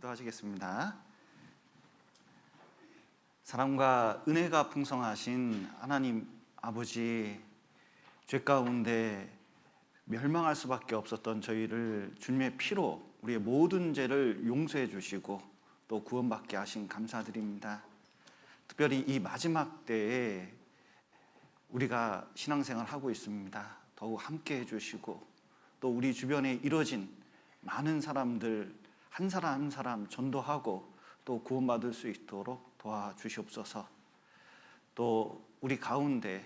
기도하시겠습니다. 사랑과 은혜가 풍성하신 하나님 아버지, 죄 가운데 멸망할 수밖에 없었던 저희를 주님의 피로 우리의 모든 죄를 용서해 주시고 또 구원받게 하신 감사드립니다. 특별히 이 마지막 때에 우리가 신앙생활 하고 있습니다. 더욱 함께 해주시고 또 우리 주변에 이뤄진 많은 사람들 한 사람 한 사람 전도하고 또 구원받을 수 있도록 도와주시옵소서. 또 우리 가운데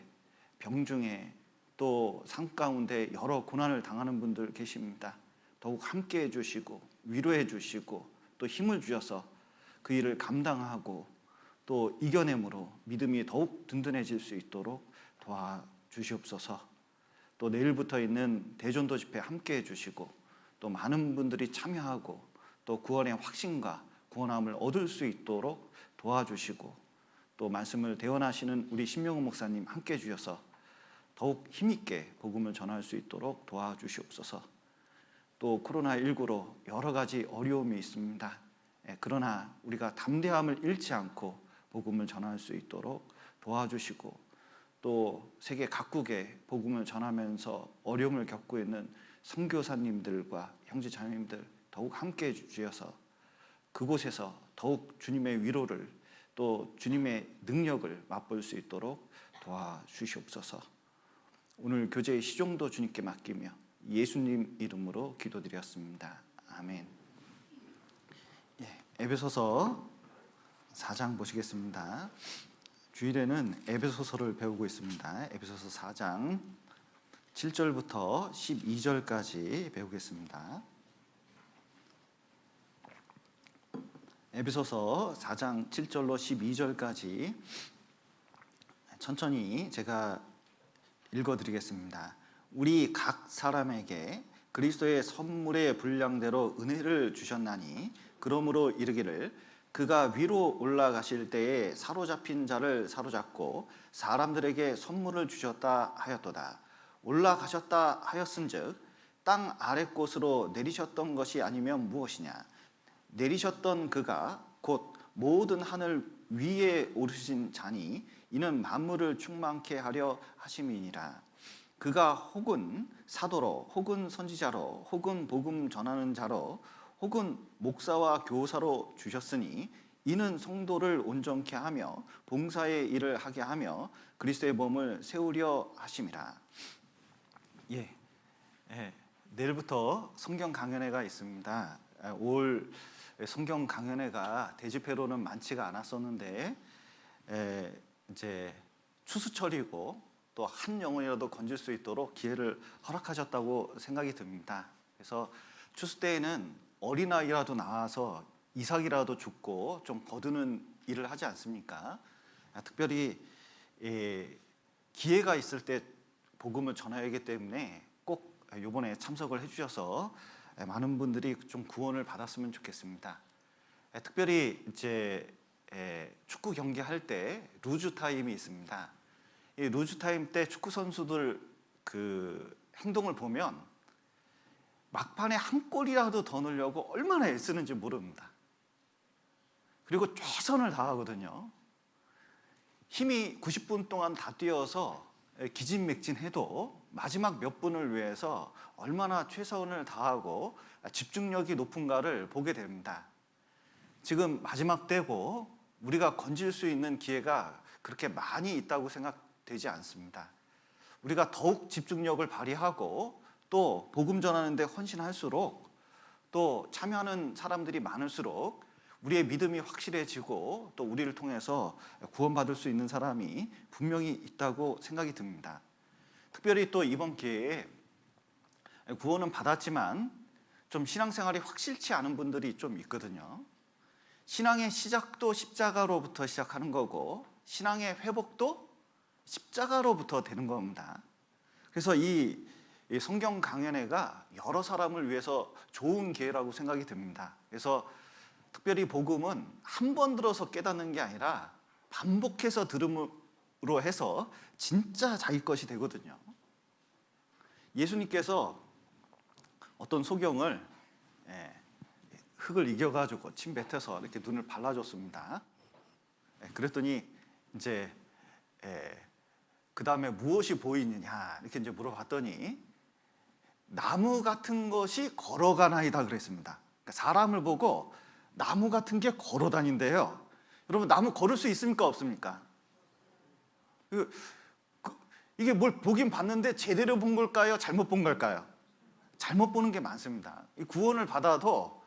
병중에 또 산 가운데 여러 고난을 당하는 분들 계십니다. 더욱 함께 해주시고 위로해 주시고 또 힘을 주셔서 그 일을 감당하고 또 이겨냄으로 믿음이 더욱 든든해질 수 있도록 도와주시옵소서. 또 내일부터 있는 대전도 집회 함께 해주시고 또 많은 분들이 참여하고 또 구원의 확신과 구원함을 얻을 수 있도록 도와주시고 또 말씀을 대언하시는 우리 신명호 목사님 함께 해주셔서 더욱 힘있게 복음을 전할 수 있도록 도와주시옵소서. 또 코로나19로 여러 가지 어려움이 있습니다. 그러나 우리가 담대함을 잃지 않고 복음을 전할 수 있도록 도와주시고 또 세계 각국에 복음을 전하면서 어려움을 겪고 있는 선교사님들과 형제 자매님들 더욱 함께 해주셔서 그곳에서 더욱 주님의 위로를 또 주님의 능력을 맛볼 수 있도록 도와주시옵소서. 오늘 교제의 시종도 주님께 맡기며 예수님 이름으로 기도드렸습니다. 아멘. 에베소서 4장 보시겠습니다. 주일에는 에베소서를 배우고 있습니다. 에베소서 4장 7절부터 12절까지 배우겠습니다. 에베소서 4장 7절로 12절까지 천천히 제가 읽어드리겠습니다. 우리 각 사람에게 그리스도의 선물의 분량대로 은혜를 주셨나니 그러므로 이르기를 그가 위로 올라가실 때에 사로잡힌 자를 사로잡고 사람들에게 선물을 주셨다 하였도다. 올라가셨다 하였은즉 땅 아랫곳으로 내리셨던 것이 아니면 무엇이냐. 내리셨던 그가 곧 모든 하늘 위에 오르신 자니 이는 만물을 충만케 하려 하심이니라. 그가 혹은 사도로 혹은 선지자로 혹은 복음 전하는 자로 혹은 목사와 교사로 주셨으니 이는 성도를 온전케 하며 봉사의 일을 하게 하며 그리스도의 몸을 세우려 하심이라. 내일부터 성경 강연회가 있습니다. 올 성경 강연회가 대집회로는 많지가 않았었는데 이제 추수철이고 또 한 영혼이라도 건질 수 있도록 기회를 허락하셨다고 생각이 듭니다. 그래서 추수 때에는 어린아이라도 나와서 이삭이라도 줍고 좀 거두는 일을 하지 않습니까? 특별히 기회가 있을 때 복음을 전해야 하기 때문에 꼭 이번에 참석을 해주셔서 많은 분들이 좀 구원을 받았으면 좋겠습니다. 특별히 이제 축구 경기할 때 루즈 타임이 있습니다. 이 루즈 타임 때 축구 선수들 그 행동을 보면 막판에 한 골이라도 더 넣으려고 얼마나 애쓰는지 모릅니다. 그리고 최선을 다하거든요. 힘이 90분 동안 다 뛰어서 기진맥진해도 마지막 몇 분을 위해서 얼마나 최선을 다하고 집중력이 높은가를 보게 됩니다. 지금 마지막 때고 우리가 건질 수 있는 기회가 그렇게 많이 있다고 생각되지 않습니다. 우리가 더욱 집중력을 발휘하고 또 복음 전하는 데 헌신할수록 또 참여하는 사람들이 많을수록 우리의 믿음이 확실해지고 또 우리를 통해서 구원받을 수 있는 사람이 분명히 있다고 생각이 듭니다. 특별히 또 이번 기회에 구원은 받았지만 좀 신앙생활이 확실치 않은 분들이 좀 있거든요. 신앙의 시작도 십자가로부터 시작하는 거고 신앙의 회복도 십자가로부터 되는 겁니다. 그래서 이 성경 강연회가 여러 사람을 위해서 좋은 기회라고 생각이 듭니다. 그래서 특별히 복음은 한 번 들어서 깨닫는 게 아니라 반복해서 들음으로 해서 진짜 자기 것이 되거든요. 예수님께서 어떤 소경을 흙을 이겨가지고 침 뱉어서 이렇게 눈을 발라줬습니다. 그랬더니 이제 그 다음에 무엇이 보이느냐 이렇게 이제 물어봤더니 나무 같은 것이 걸어가나이다 그랬습니다. 그러니까 사람을 보고 나무 같은 게 걸어다닌대요. 여러분, 나무 걸을 수 있습니까 없습니까? 이게 뭘 보긴 봤는데 제대로 본 걸까요? 잘못 본 걸까요? 잘못 보는 게 많습니다. 이 구원을 받아도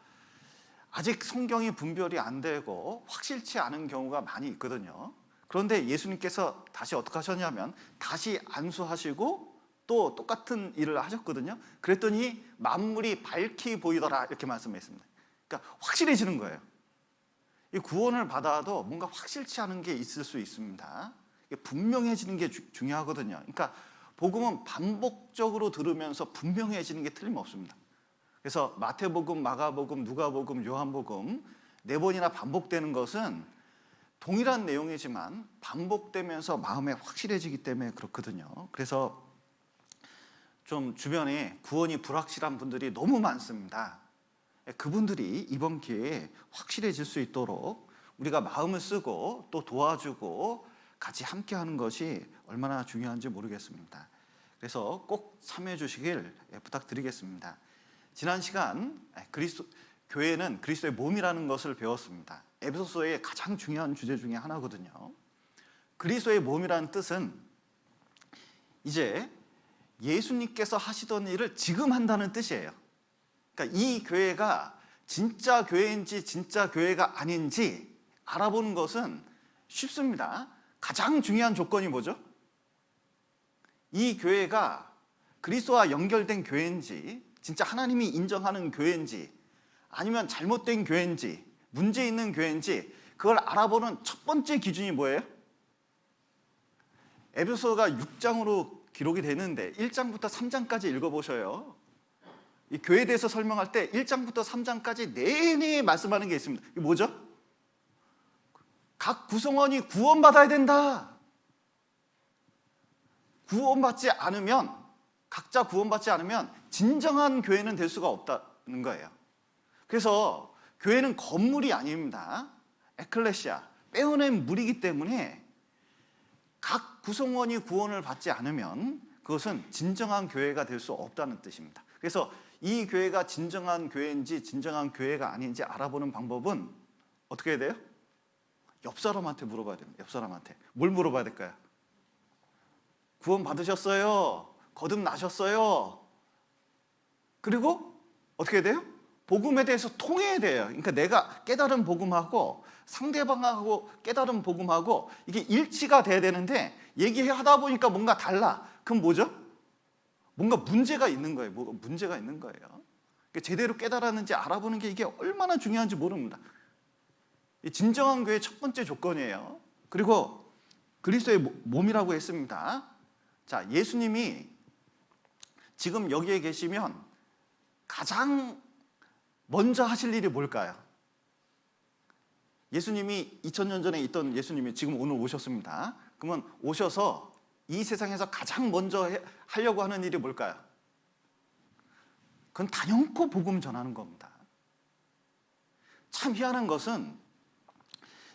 아직 성경이 분별이 안 되고 확실치 않은 경우가 많이 있거든요. 그런데 예수님께서 다시 어떻게 하셨냐면 다시 안수하시고 또 똑같은 일을 하셨거든요. 그랬더니 만물이 밝히 보이더라 이렇게 말씀했습니다. 그러니까 확실해지는 거예요. 이 구원을 받아도 뭔가 확실치 않은 게 있을 수 있습니다. 분명해지는 게 중요하거든요. 그러니까 복음은 반복적으로 들으면서 분명해지는 게 틀림없습니다. 그래서 마태복음, 마가복음, 누가복음, 요한복음 4번이나 반복되는 것은 동일한 내용이지만 반복되면서 마음에 확실해지기 때문에 그렇거든요. 그래서 좀 주변에 구원이 불확실한 분들이 너무 많습니다. 그분들이 이번 기회에 확실해질 수 있도록 우리가 마음을 쓰고 또 도와주고 같이 함께하는 것이 얼마나 중요한지 모르겠습니다. 그래서 꼭 참여해 주시길 부탁드리겠습니다. 지난 시간 교회는 그리스도의 몸이라는 것을 배웠습니다. 에베소서의 가장 중요한 주제 중에 하나거든요. 그리스도의 몸이라는 뜻은 이제 예수님께서 하시던 일을 지금 한다는 뜻이에요. 그러니까 이 교회가 진짜 교회인지 진짜 교회가 아닌지 알아보는 것은 쉽습니다. 가장 중요한 조건이 뭐죠? 이 교회가 그리스도와 연결된 교회인지 진짜 하나님이 인정하는 교회인지 아니면 잘못된 교회인지 문제 있는 교회인지 그걸 알아보는 첫 번째 기준이 뭐예요? 에베소서가 6장으로 기록이 되는데 1장부터 3장까지 읽어보셔요. 이 교회에 대해서 설명할 때 1장부터 3장까지 내내 말씀하는 게 있습니다. 이게 뭐죠? 각 구성원이 구원받아야 된다. 구원받지 않으면, 각자 구원받지 않으면 진정한 교회는 될 수가 없다는 거예요. 그래서 교회는 건물이 아닙니다. 에클레시아, 빼어낸 물이기 때문에 각 구성원이 구원을 받지 않으면 그것은 진정한 교회가 될 수 없다는 뜻입니다. 그래서 이 교회가 진정한 교회인지 진정한 교회가 아닌지 알아보는 방법은 어떻게 해야 돼요? 옆 사람한테 물어봐야 됩니다. 옆 사람한테. 뭘 물어봐야 될까요? 구원 받으셨어요? 거듭나셨어요? 그리고 어떻게 해야 돼요? 복음에 대해서 통해야 돼요. 그러니까 내가 깨달은 복음하고 상대방하고 깨달은 복음하고 이게 일치가 돼야 되는데 얘기하다 보니까 뭔가 달라. 그럼 뭐죠? 뭔가 문제가 있는 거예요. 뭐가 문제가 있는 거예요. 그러니까 제대로 깨달았는지 알아보는 게 이게 얼마나 중요한지 모릅니다. 진정한 교회의 첫 번째 조건이에요. 그리고 그리스도의 몸이라고 했습니다. 자, 예수님이 지금 여기에 계시면 가장 먼저 하실 일이 뭘까요? 예수님이 2000년 전에 있던 예수님이 지금 오늘 오셨습니다. 그러면 오셔서 이 세상에서 가장 먼저 하려고 하는 일이 뭘까요? 그건 단연코 복음 전하는 겁니다. 참 희한한 것은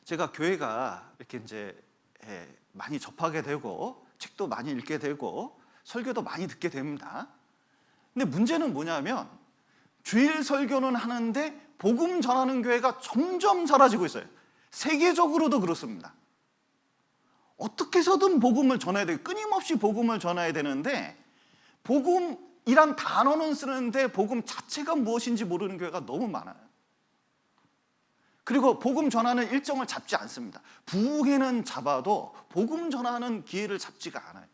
제가 교회가 이렇게 이제 많이 접하게 되고 책도 많이 읽게 되고 설교도 많이 듣게 됩니다. 근데 문제는 뭐냐면 주일 설교는 하는데 복음 전하는 교회가 점점 사라지고 있어요. 세계적으로도 그렇습니다. 어떻게 해서든 복음을 전해야 돼요. 끊임없이 복음을 전해야 되는데 복음이란 단어는 쓰는데 복음 자체가 무엇인지 모르는 교회가 너무 많아요. 그리고 복음 전하는 일정을 잡지 않습니다. 부흥회는 잡아도 복음 전하는 기회를 잡지가 않아요.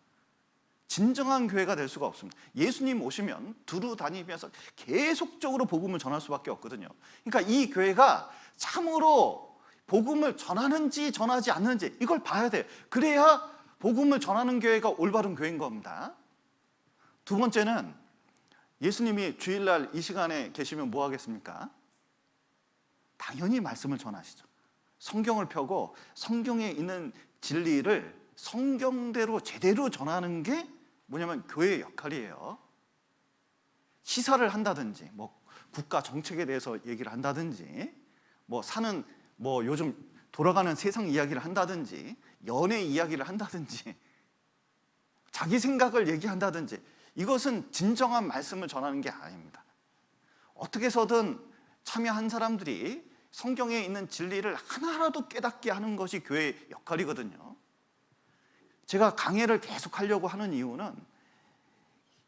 진정한 교회가 될 수가 없습니다. 예수님 오시면 두루 다니면서 계속적으로 복음을 전할 수밖에 없거든요. 그러니까 이 교회가 참으로 복음을 전하는지 전하지 않는지 이걸 봐야 돼요. 그래야 복음을 전하는 교회가 올바른 교회인 겁니다. 두 번째는 예수님이 주일날 이 시간에 계시면 뭐 하겠습니까? 당연히 말씀을 전하시죠. 성경을 펴고 성경에 있는 진리를 성경대로 제대로 전하는 게 뭐냐면 교회의 역할이에요. 시사를 한다든지 뭐 국가 정책에 대해서 얘기를 한다든지, 사는 요즘 돌아가는 세상 이야기를 한다든지, 연애 이야기를 한다든지, 자기 생각을 얘기한다든지, 이것은 진정한 말씀을 전하는 게 아닙니다. 어떻게 해서든 참여한 사람들이 성경에 있는 진리를 하나라도 깨닫게 하는 것이 교회의 역할이거든요. 제가 강해를 계속 하려고 하는 이유는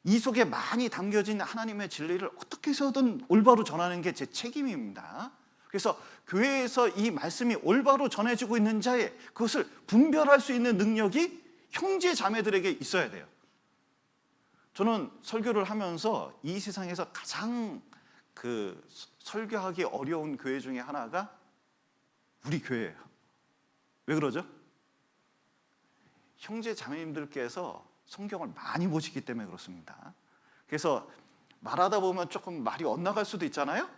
이 속에 많이 담겨진 하나님의 진리를 어떻게 해서든 올바로 전하는 게 제 책임입니다. 그래서 교회에서 이 말씀이 올바로 전해지고 있는 자에 그것을 분별할 수 있는 능력이 형제 자매들에게 있어야 돼요. 저는 설교를 하면서 이 세상에서 가장 설교하기 어려운 교회 중에 하나가 우리 교회예요. 왜 그러죠? 형제 자매님들께서 성경을 많이 보시기 때문에 그렇습니다. 그래서 말하다 보면 조금 말이 엇나갈 수도 있잖아요.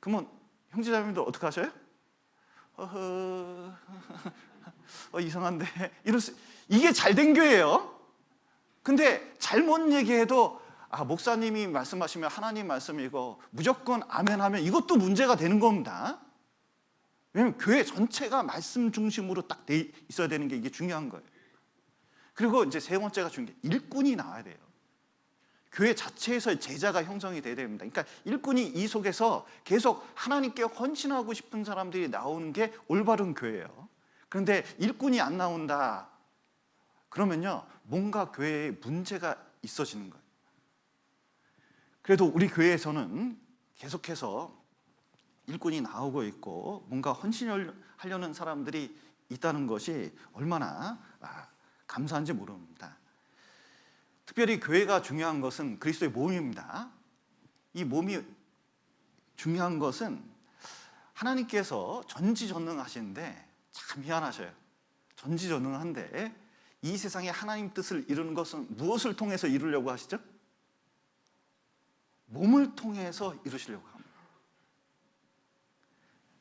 그러면 형제 자매님들 어떻게 하셔요? 이상한데 이게 잘된 교회예요. 근데 잘못 얘기해도 목사님이 말씀하시면 하나님 말씀이고 무조건 아멘 하면 이것도 문제가 되는 겁니다. 왜냐하면 교회 전체가 말씀 중심으로 딱 돼 있어야 되는 게 이게 중요한 거예요. 그리고 이제 세 번째가 중요한 게 일꾼이 나와야 돼요. 교회 자체에서 제자가 형성이 돼야 됩니다. 그러니까 일꾼이 이 속에서 계속 하나님께 헌신하고 싶은 사람들이 나오는 게 올바른 교회예요. 그런데 일꾼이 안 나온다 그러면요, 뭔가 교회에 문제가 있어지는 거예요. 그래도 우리 교회에서는 계속해서 일꾼이 나오고 있고 뭔가 헌신을 하려는 사람들이 있다는 것이 얼마나 감사한지 모릅니다. 특별히 교회가 중요한 것은 그리스도의 몸입니다. 이 몸이 중요한 것은 하나님께서 전지전능하신데 참 희한하셔요. 전지전능한데 이 세상에 하나님 뜻을 이루는 것은 무엇을 통해서 이루려고 하시죠? 몸을 통해서 이루시려고 합니다.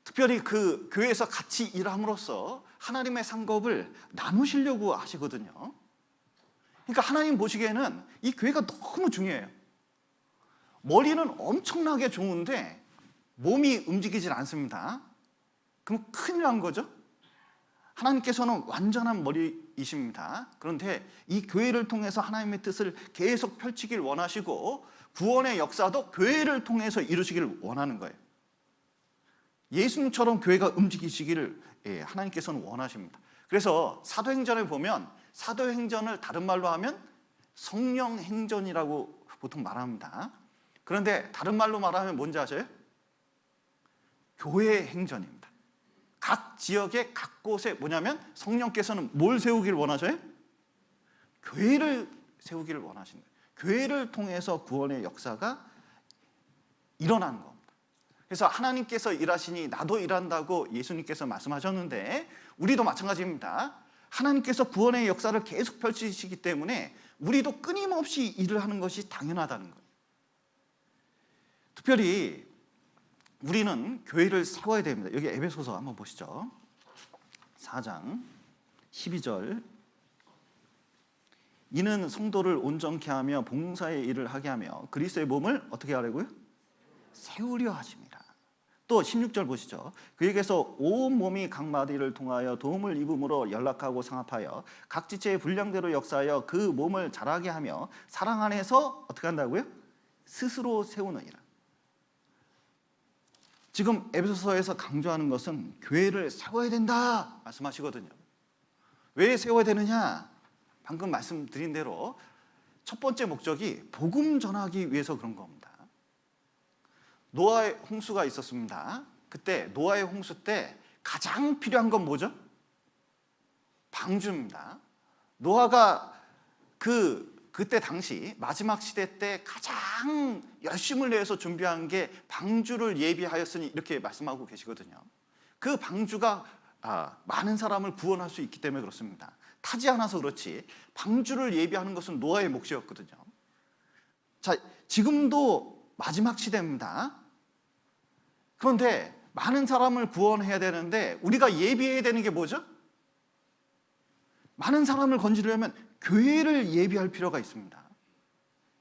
특별히 그 교회에서 같이 일함으로써 하나님의 상급을 나누시려고 하시거든요. 그러니까 하나님 보시기에는 이 교회가 너무 중요해요. 머리는 엄청나게 좋은데 몸이 움직이질 않습니다. 그럼 큰일 난 거죠. 하나님께서는 완전한 머리이십니다. 그런데 이 교회를 통해서 하나님의 뜻을 계속 펼치길 원하시고 구원의 역사도 교회를 통해서 이루시기를 원하는 거예요. 예수님처럼 교회가 움직이시기를 하나님께서는 원하십니다. 그래서 사도행전을 보면 사도행전을 다른 말로 하면 성령행전이라고 보통 말합니다. 그런데 다른 말로 말하면 뭔지 아세요? 교회 행전입니다. 각 지역에 각 곳에 뭐냐면 성령께서는 뭘 세우기를 원하셔요? 교회를 세우기를 원하시는 거예요. 교회를 통해서 구원의 역사가 일어나는 겁니다. 그래서 하나님께서 일하시니 나도 일한다고 예수님께서 말씀하셨는데 우리도 마찬가지입니다. 하나님께서 구원의 역사를 계속 펼치시기 때문에 우리도 끊임없이 일을 하는 것이 당연하다는 거예요. 특별히 우리는 교회를 세워야 됩니다. 여기 에베소서 한번 보시죠. 4장 12절. 이는 성도를 온전케 하며 봉사의 일을 하게 하며 그리스도의 몸을 어떻게 하려고요? 세우려 하십니다. 또 16절 보시죠. 그에게서 온 몸이 각 마디를 통하여 도움을 입음으로 연락하고 상합하여 각 지체의 분량대로 역사하여 그 몸을 자라게 하며 사랑 안에서 어떻게 한다고요? 스스로 세우느니라. 지금 에베소서에서 강조하는 것은 교회를 세워야 된다 말씀하시거든요. 왜 세워야 되느냐? 방금 말씀드린 대로 첫 번째 목적이 복음 전하기 위해서 그런 겁니다. 노아의 홍수가 있었습니다. 그때 노아의 홍수 때 가장 필요한 건 뭐죠? 방주입니다. 노아가 그때 당시 마지막 시대 때 가장 열심을 내서 준비한 게 방주를 예비하였으니 이렇게 말씀하고 계시거든요. 그 방주가 많은 사람을 구원할 수 있기 때문에 그렇습니다. 타지 않아서 그렇지 방주를 예비하는 것은 노아의 몫이었거든요. 자, 지금도 마지막 시대입니다. 그런데 많은 사람을 구원해야 되는데 우리가 예비해야 되는 게 뭐죠? 많은 사람을 건지려면 교회를 예비할 필요가 있습니다.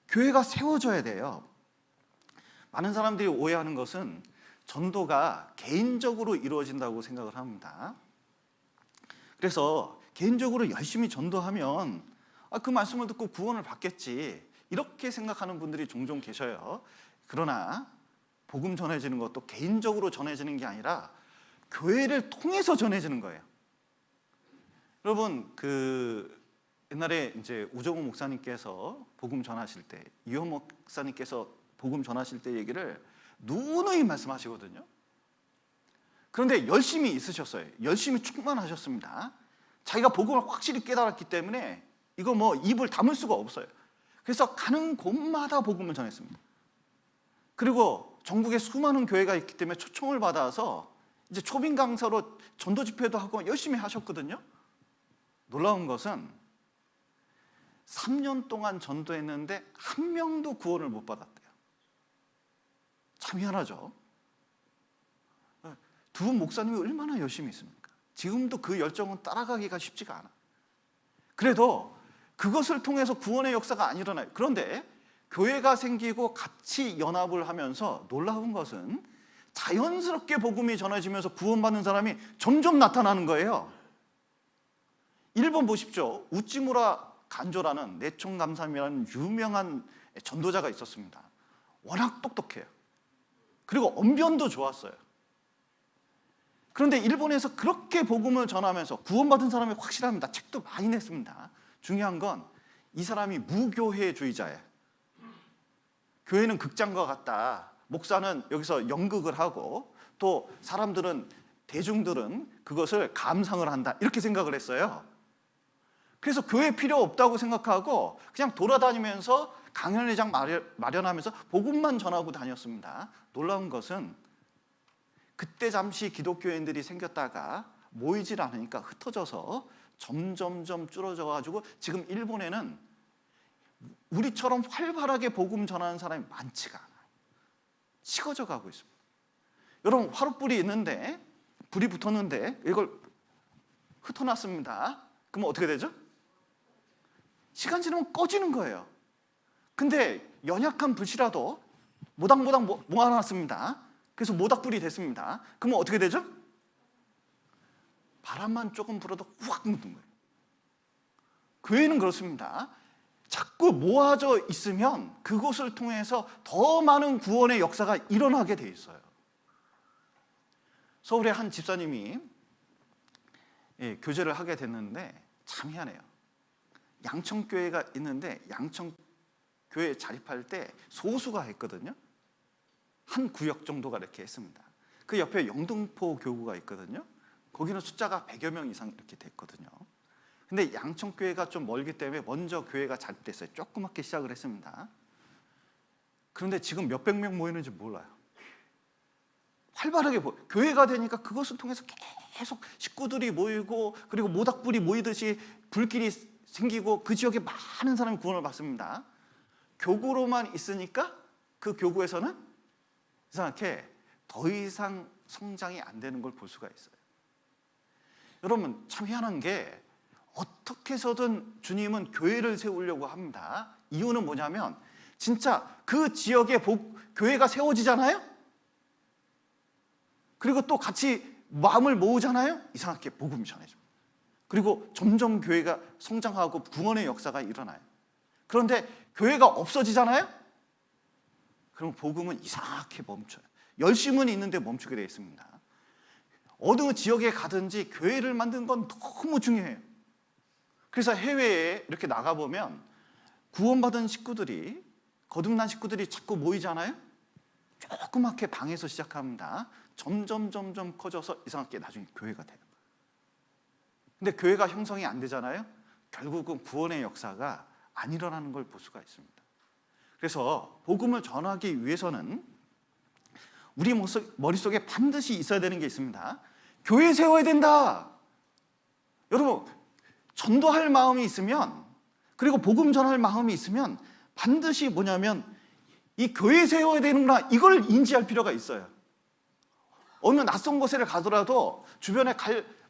교회가 세워져야 돼요. 많은 사람들이 오해하는 것은 전도가 개인적으로 이루어진다고 생각을 합니다. 그래서 개인적으로 열심히 전도하면 그 말씀을 듣고 구원을 받겠지, 이렇게 생각하는 분들이 종종 계셔요. 그러나 복음 전해지는 것도 개인적으로 전해지는 게 아니라 교회를 통해서 전해지는 거예요. 여러분, 옛날에 이제 우정호 목사님께서 복음 전하실 때, 이호 목사님께서 복음 전하실 때 얘기를 누누이 말씀하시거든요. 그런데 열심히 있으셨어요. 열심히 충만하셨습니다. 자기가 복음을 확실히 깨달았기 때문에 이거 뭐 입을 다물 수가 없어요. 그래서 가는 곳마다 복음을 전했습니다. 그리고 전국에 수많은 교회가 있기 때문에 초청을 받아서 이제 초빙 강사로 전도 집회도 하고 열심히 하셨거든요. 놀라운 것은 3년 동안 전도했는데 한 명도 구원을 못 받았대요. 참 희한하죠. 두 목사님이 얼마나 열심히 있습니까? 지금도 그 열정은 따라가기가 쉽지가 않아. 그래도 그것을 통해서 구원의 역사가 안 일어나요. 그런데 교회가 생기고 같이 연합을 하면서 놀라운 것은 자연스럽게 복음이 전해지면서 구원받는 사람이 점점 나타나는 거예요. 일본 보십시오. 우찌무라 간조라는 내총감삼이라는 유명한 전도자가 있었습니다. 워낙 똑똑해요. 그리고 언변도 좋았어요. 그런데 일본에서 그렇게 복음을 전하면서 구원받은 사람이 확실합니다. 책도 많이 냈습니다. 중요한 건 이 사람이 무교회주의자예요. 교회는 극장과 같다. 목사는 여기서 연극을 하고 또 사람들은, 대중들은 그것을 감상을 한다, 이렇게 생각을 했어요. 그래서 교회 필요 없다고 생각하고 그냥 돌아다니면서 강연회장 마련하면서 복음만 전하고 다녔습니다. 놀라운 것은 그때 잠시 기독교인들이 생겼다가 모이질 않으니까 흩어져서 점점점 줄어져가지고 지금 일본에는 우리처럼 활발하게 복음 전하는 사람이 많지가 않아요. 식어져 가고 있습니다. 여러분, 화롯불이 있는데, 불이 붙었는데 이걸 흩어놨습니다. 그러면 어떻게 되죠? 시간 지나면 꺼지는 거예요. 근데 연약한 불씨라도 모닥모닥 모아놨습니다. 그래서 모닥불이 됐습니다. 그러면 어떻게 되죠? 바람만 조금 불어도 확 묻는 거예요. 교회는 그렇습니다. 자꾸 모아져 있으면 그것을 통해서 더 많은 구원의 역사가 일어나게 돼 있어요. 서울의 한 집사님이 교제를 하게 됐는데 참 희한해요. 양천교회가 있는데 양천교회 자립할 때 소수가 했거든요. 한 구역 정도가 이렇게 했습니다. 그 옆에 영등포 교구가 있거든요. 거기는 숫자가 100여 명 이상 이렇게 됐거든요. 근데 양천교회가 좀 멀기 때문에 먼저 교회가 자립됐어요. 조그맣게 시작을 했습니다. 그런데 지금 몇백 명 모이는지 몰라요. 활발하게 교회가 되니까 그것을 통해서 계속 식구들이 모이고, 그리고 모닥불이 모이듯이 불길이 생기고 그 지역에 많은 사람이 구원을 받습니다. 교구로만 있으니까 그 교구에서는 이상하게 더 이상 성장이 안 되는 걸 볼 수가 있어요. 여러분, 참 희한한 게 어떻게 해서든 주님은 교회를 세우려고 합니다. 이유는 뭐냐면 진짜 그 지역에 교회가 세워지잖아요. 그리고 또 같이 마음을 모으잖아요. 이상하게 복음이 전해집니다. 그리고 점점 교회가 성장하고 구원의 역사가 일어나요. 그런데 교회가 없어지잖아요. 그럼 복음은 이상하게 멈춰요. 열심은 있는데 멈추게 되어 있습니다. 어느 지역에 가든지 교회를 만드는 건 너무 중요해요. 그래서 해외에 이렇게 나가보면 구원받은 식구들이, 거듭난 식구들이 자꾸 모이잖아요. 조그맣게 방에서 시작합니다. 점점 커져서 이상하게 나중에 교회가 돼요. 근데 교회가 형성이 안 되잖아요. 결국은 구원의 역사가 안 일어나는 걸 볼 수가 있습니다. 그래서 복음을 전하기 위해서는 우리 머릿속에 반드시 있어야 되는 게 있습니다. 교회 세워야 된다. 여러분, 전도할 마음이 있으면, 그리고 복음 전할 마음이 있으면 반드시 뭐냐면 이 교회 세워야 되는구나, 이걸 인지할 필요가 있어요. 어느 낯선 곳에 가더라도 주변에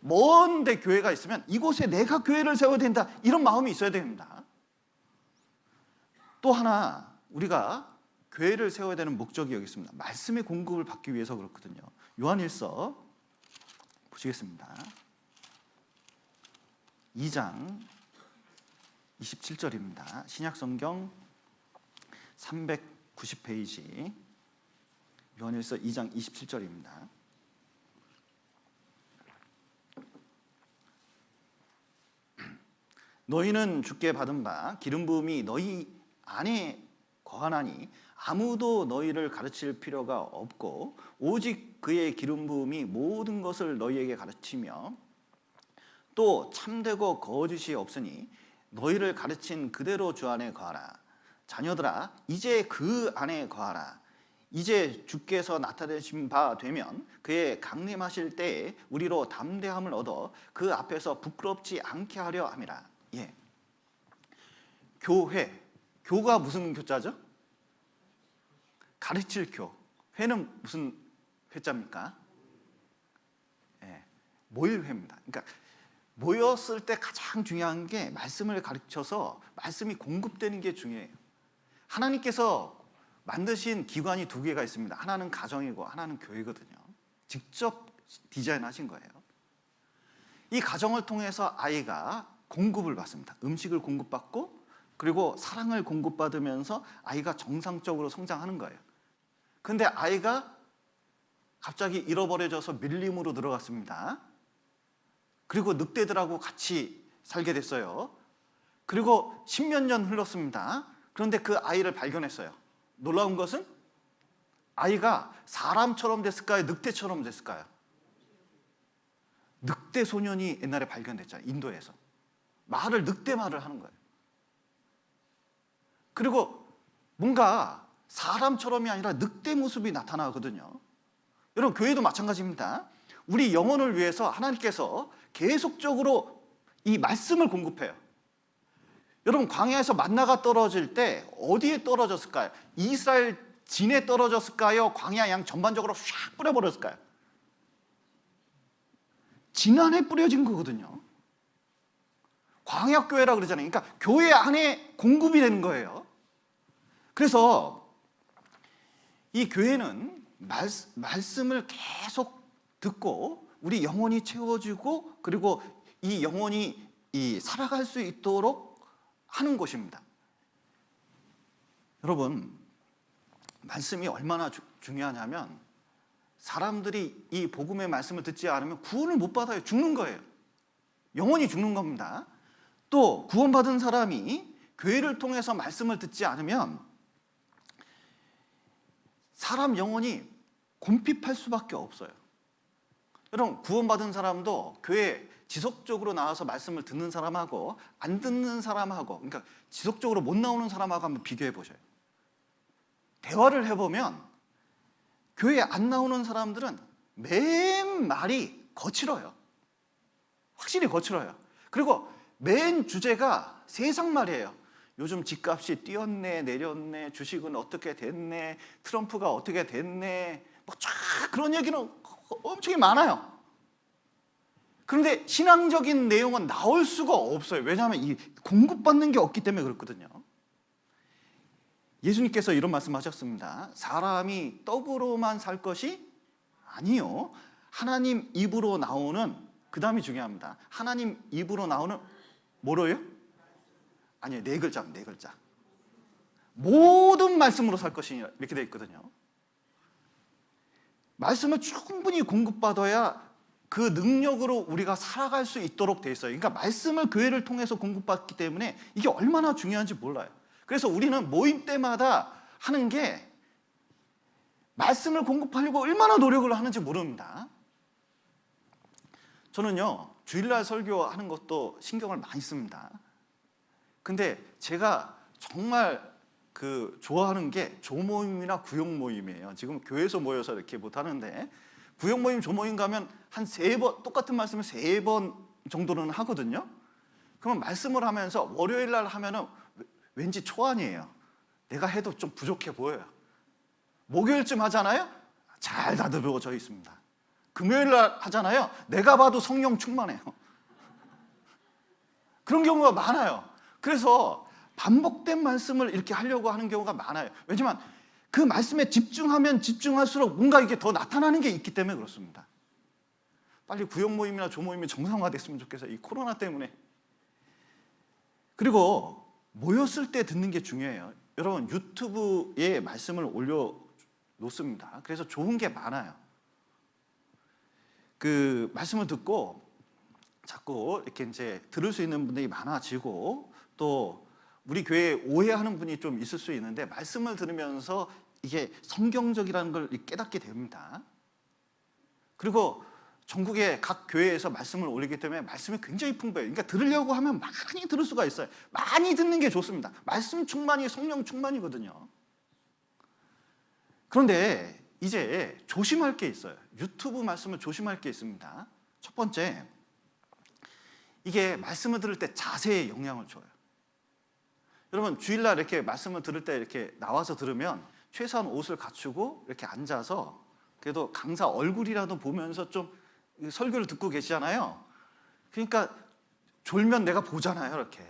먼데 교회가 있으면 이곳에 내가 교회를 세워야 된다, 이런 마음이 있어야 됩니다. 또 하나, 우리가 교회를 세워야 되는 목적이 여기 있습니다. 말씀의 공급을 받기 위해서 그렇거든요. 요한일서 보시겠습니다. 2장 27절입니다. 신약성경 390페이지 요한일서 2장 27절입니다. 너희는 주께 받은 바 기름 부음이 너희 안에 거하나니 아무도 너희를 가르칠 필요가 없고 오직 그의 기름 부음이 모든 것을 너희에게 가르치며 또 참되고 거짓이 없으니 너희를 가르친 그대로 주 안에 거하라. 자녀들아 이제 그 안에 거하라. 이제 주께서 나타내신 바 되면 그의 강림하실 때에 우리로 담대함을 얻어 그 앞에서 부끄럽지 않게 하려 함이라. 예. 교회. 교가 무슨 교자죠? 가르칠 교. 회는 무슨 회자입니까? 예. 모일 회입니다. 그러니까 모였을 때 가장 중요한 게 말씀을 가르쳐서 말씀이 공급되는 게 중요해요. 하나님께서 만드신 기관이 두 개가 있습니다. 하나는 가정이고 하나는 교회거든요. 직접 디자인하신 거예요. 이 가정을 통해서 아이가 공급을 받습니다. 음식을 공급받고 그리고 사랑을 공급받으면서 아이가 정상적으로 성장하는 거예요. 근데 아이가 갑자기 잃어버려져서 밀림으로 들어갔습니다. 그리고 늑대들하고 같이 살게 됐어요. 그리고 10몇 년 흘렀습니다. 그런데 그 아이를 발견했어요. 놀라운 것은 아이가 사람처럼 됐을까요? 늑대처럼 됐을까요? 늑대 소년이 옛날에 발견됐잖아요. 인도에서. 말을 늑대 말을 하는 거예요. 그리고 뭔가 사람처럼이 아니라 늑대 모습이 나타나거든요. 여러분 교회도 마찬가지입니다. 우리 영혼을 위해서 하나님께서 계속적으로 이 말씀을 공급해요. 여러분 광야에서 만나가 떨어질 때 어디에 떨어졌을까요? 이스라엘 진에 떨어졌을까요? 광야 양 전반적으로 샥 뿌려버렸을까요? 진 안에 뿌려진 거거든요. 광야교회라 그러잖아요. 그러니까 교회 안에 공급이 되는 거예요. 그래서 이 교회는 말씀을 계속 듣고 우리 영혼이 채워지고 그리고 이 영혼이 살아갈 수 있도록 하는 곳입니다. 여러분 말씀이 얼마나 중요하냐면 사람들이 이 복음의 말씀을 듣지 않으면 구원을 못 받아요. 죽는 거예요. 영혼이 죽는 겁니다. 또 구원받은 사람이 교회를 통해서 말씀을 듣지 않으면 사람 영혼이 곰핍할 수밖에 없어요. 여러분 구원받은 사람도 교회에 지속적으로 나와서 말씀을 듣는 사람하고 안 듣는 사람하고 그러니까 지속적으로 못 나오는 사람하고 한번 비교해 보셔요. 대화를 해보면 교회에 안 나오는 사람들은 맨 말이 거칠어요. 확실히 거칠어요. 그리고 맨 주제가 세상 말이에요. 요즘 집값이 뛰었네 내렸네 주식은 어떻게 됐네 트럼프가 어떻게 됐네 뭐 쫙 그런 얘기는 엄청 많아요. 그런데 신앙적인 내용은 나올 수가 없어요. 왜냐하면 이 공급받는 게 없기 때문에 그렇거든요. 예수님께서 이런 말씀하셨습니다. 사람이 떡으로만 살 것이 아니요 하나님 입으로 나오는 그 다음이 중요합니다. 하나님 입으로 나오는 뭐로요? 아니요 네 글자입니다. 네 글자. 모든 말씀으로 살 것이니 이렇게 되어 있거든요. 말씀을 충분히 공급받아야 그 능력으로 우리가 살아갈 수 있도록 되어 있어요. 그러니까 말씀을 교회를 통해서 공급받기 때문에 이게 얼마나 중요한지 몰라요. 그래서 우리는 모임 때마다 하는 게 말씀을 공급하려고 얼마나 노력을 하는지 모릅니다. 저는요 주일날 설교하는 것도 신경을 많이 씁니다. 근데 제가 정말 좋아하는 게 조모임이나 구역모임이에요. 지금 교회에서 모여서 이렇게 못하는데 구역모임, 조모임 가면 한 3번 똑같은 말씀을 3번 정도는 하거든요. 그러면 말씀을 하면서 월요일 날 하면은 왠지 초안이에요. 내가 해도 좀 부족해 보여요. 목요일쯤 하잖아요. 잘 다듬어져 있습니다. 금요일 날 하잖아요. 내가 봐도 성령 충만해요. 그런 경우가 많아요. 그래서 반복된 말씀을 이렇게 하려고 하는 경우가 많아요. 왜냐면 그 말씀에 집중하면 집중할수록 뭔가 이게 더 나타나는 게 있기 때문에 그렇습니다. 빨리 구역 모임이나 조모임이 정상화됐으면 좋겠어요. 이 코로나 때문에. 그리고 모였을 때 듣는 게 중요해요. 여러분 유튜브에 말씀을 올려놓습니다. 그래서 좋은 게 많아요. 그 말씀을 듣고 자꾸 이렇게 이제 들을 수 있는 분들이 많아지고, 또 우리 교회에 오해하는 분이 좀 있을 수 있는데 말씀을 들으면서 이게 성경적이라는 걸 깨닫게 됩니다. 그리고 전국의 각 교회에서 말씀을 올리기 때문에 말씀이 굉장히 풍부해요. 그러니까 들으려고 하면 많이 들을 수가 있어요. 많이 듣는 게 좋습니다. 말씀 충만이 성령 충만이거든요. 그런데 이제 조심할 게 있어요. 유튜브 말씀을 조심할 게 있습니다. 첫 번째, 이게 말씀을 들을 때 자세에 영향을 줘요. 여러분 주일날 이렇게 말씀을 들을 때 이렇게 나와서 들으면 최소한 옷을 갖추고 이렇게 앉아서 그래도 강사 얼굴이라도 보면서 좀 설교를 듣고 계시잖아요. 그러니까 졸면 내가 보잖아요, 이렇게.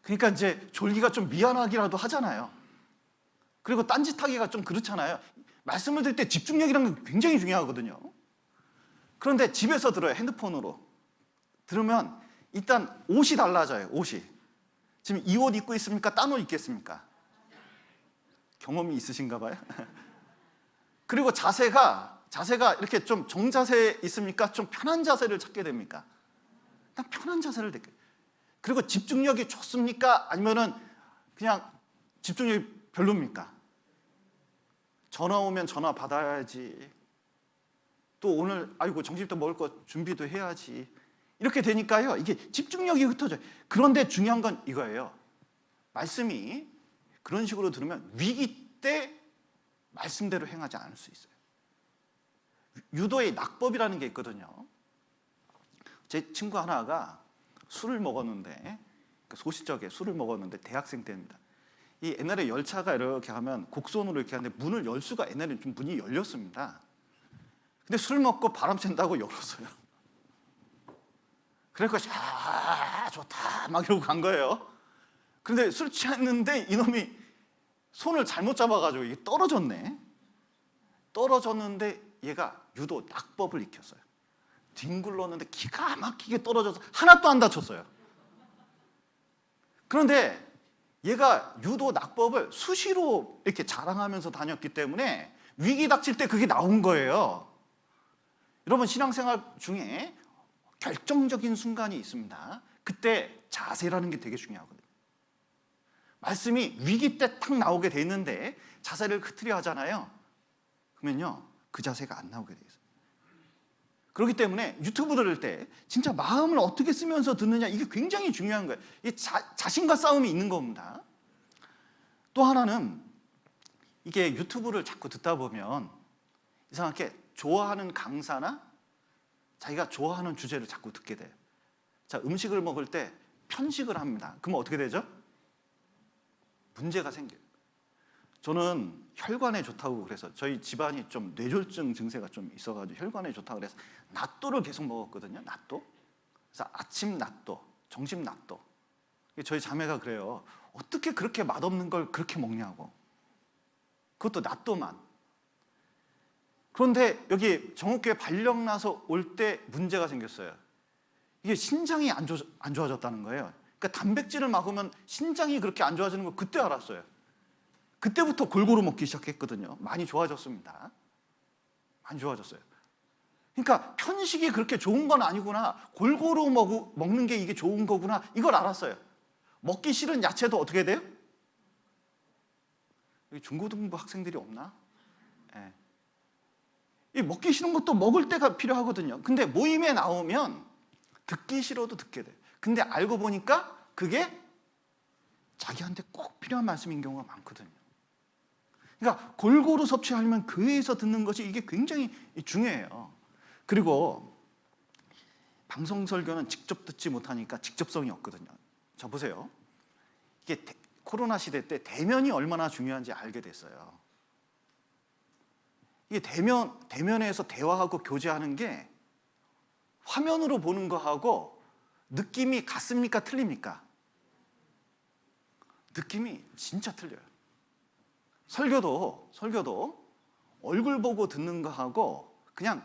그러니까 이제 졸기가 좀 미안하기라도 하잖아요. 그리고 딴짓하기가 좀 그렇잖아요. 말씀을 들을 때 집중력이라는 게 굉장히 중요하거든요. 그런데 집에서 들어요, 핸드폰으로. 들으면 일단 옷이 달라져요, 옷이. 지금 이 옷 입고 있습니까? 딴 옷 입겠습니까? 경험이 있으신가 봐요. 그리고 자세가 이렇게 좀 정자세에 있습니까? 좀 편한 자세를 찾게 됩니까? 딱 편한 자세를 듣게. 그리고 집중력이 좋습니까? 아니면은 그냥 집중력이 별로입니까? 전화 오면 전화 받아야지. 또 오늘 아이고 점심도 먹을 거 준비도 해야지. 이렇게 되니까요, 이게 집중력이 흩어져요. 그런데 중요한 건 이거예요. 말씀이 그런 식으로 들으면 위기 때 말씀대로 행하지 않을 수 있어요. 유도의 낙법이라는 게 있거든요. 제 친구 하나가 술을 먹었는데, 소시적에 술을 먹었는데 대학생 때입니다. 이 옛날에 열차가 이렇게 하면 곡선으로 이렇게 하는데 문을 열 수가, 옛날에는 좀 문이 열렸습니다. 근데 술 먹고 바람 쐰다고 열었어요. 그래서 좋다 막 이러고 간 거예요. 근데 술 취했는데 이놈이 손을 잘못 잡아가지고 이게 떨어졌네. 떨어졌는데 얘가 유도 낙법을 익혔어요. 뒹굴렀는데 기가 막히게 떨어져서 하나도 안 다쳤어요. 그런데 얘가 유도 낙법을 수시로 이렇게 자랑하면서 다녔기 때문에 위기 닥칠 때 그게 나온 거예요. 여러분 신앙생활 중에 결정적인 순간이 있습니다. 그때 자세라는 게 되게 중요하거든요. 말씀이 위기 때 탁 나오게 돼 있는데 자세를 흐트려 하잖아요. 그러면요 그 자세가 안 나오게 돼 있어요. 그렇기 때문에 유튜브 들을 때 진짜 마음을 어떻게 쓰면서 듣느냐, 이게 굉장히 중요한 거예요. 이게 자신과 싸움이 있는 겁니다. 또 하나는 이게 유튜브를 자꾸 듣다 보면 이상하게 좋아하는 강사나 자기가 좋아하는 주제를 자꾸 듣게 돼요. 자, 음식을 먹을 때 편식을 합니다. 그러면 어떻게 되죠? 문제가 생겨요. 저는 혈관에 좋다고 그래서, 저희 집안이 좀 뇌졸중 증세가 좀 있어가지고 혈관에 좋다고 그래서 낫또를 계속 먹었거든요. 낫또. 그래서 아침 낫또, 점심 낫또. 저희 자매가 그래요. 어떻게 그렇게 맛없는 걸 그렇게 먹냐고. 그것도 낫또만. 그런데 여기 정옥교회 발령 나서 올 때 문제가 생겼어요. 이게 신장이 안 좋아졌다는 거예요. 그러니까 단백질을 먹으면 신장이 그렇게 안 좋아지는 걸 그때 알았어요. 그때부터 골고루 먹기 시작했거든요. 많이 좋아졌습니다. 많이 좋아졌어요. 그러니까 편식이 그렇게 좋은 건 아니구나. 골고루 먹는 게 이게 좋은 거구나. 이걸 알았어요. 먹기 싫은 야채도 어떻게 돼요? 여기 중고등부 학생들이 없나? 네. 이 먹기 싫은 것도 먹을 때가 필요하거든요. 근데 모임에 나오면 듣기 싫어도 듣게 돼요. 근데 알고 보니까 그게 자기한테 꼭 필요한 말씀인 경우가 많거든요. 그러니까 골고루 섭취하려면 교회에서 듣는 것이 이게 굉장히 중요해요. 그리고 방송 설교는 직접 듣지 못하니까 직접성이 없거든요. 자, 보세요. 이게 코로나 시대 때 대면이 얼마나 중요한지 알게 됐어요. 이게 대면에서 대화하고 교제하는 게 화면으로 보는 거하고 느낌이 같습니까? 틀립니까? 느낌이 진짜 틀려요. 설교도 얼굴 보고 듣는 거하고 그냥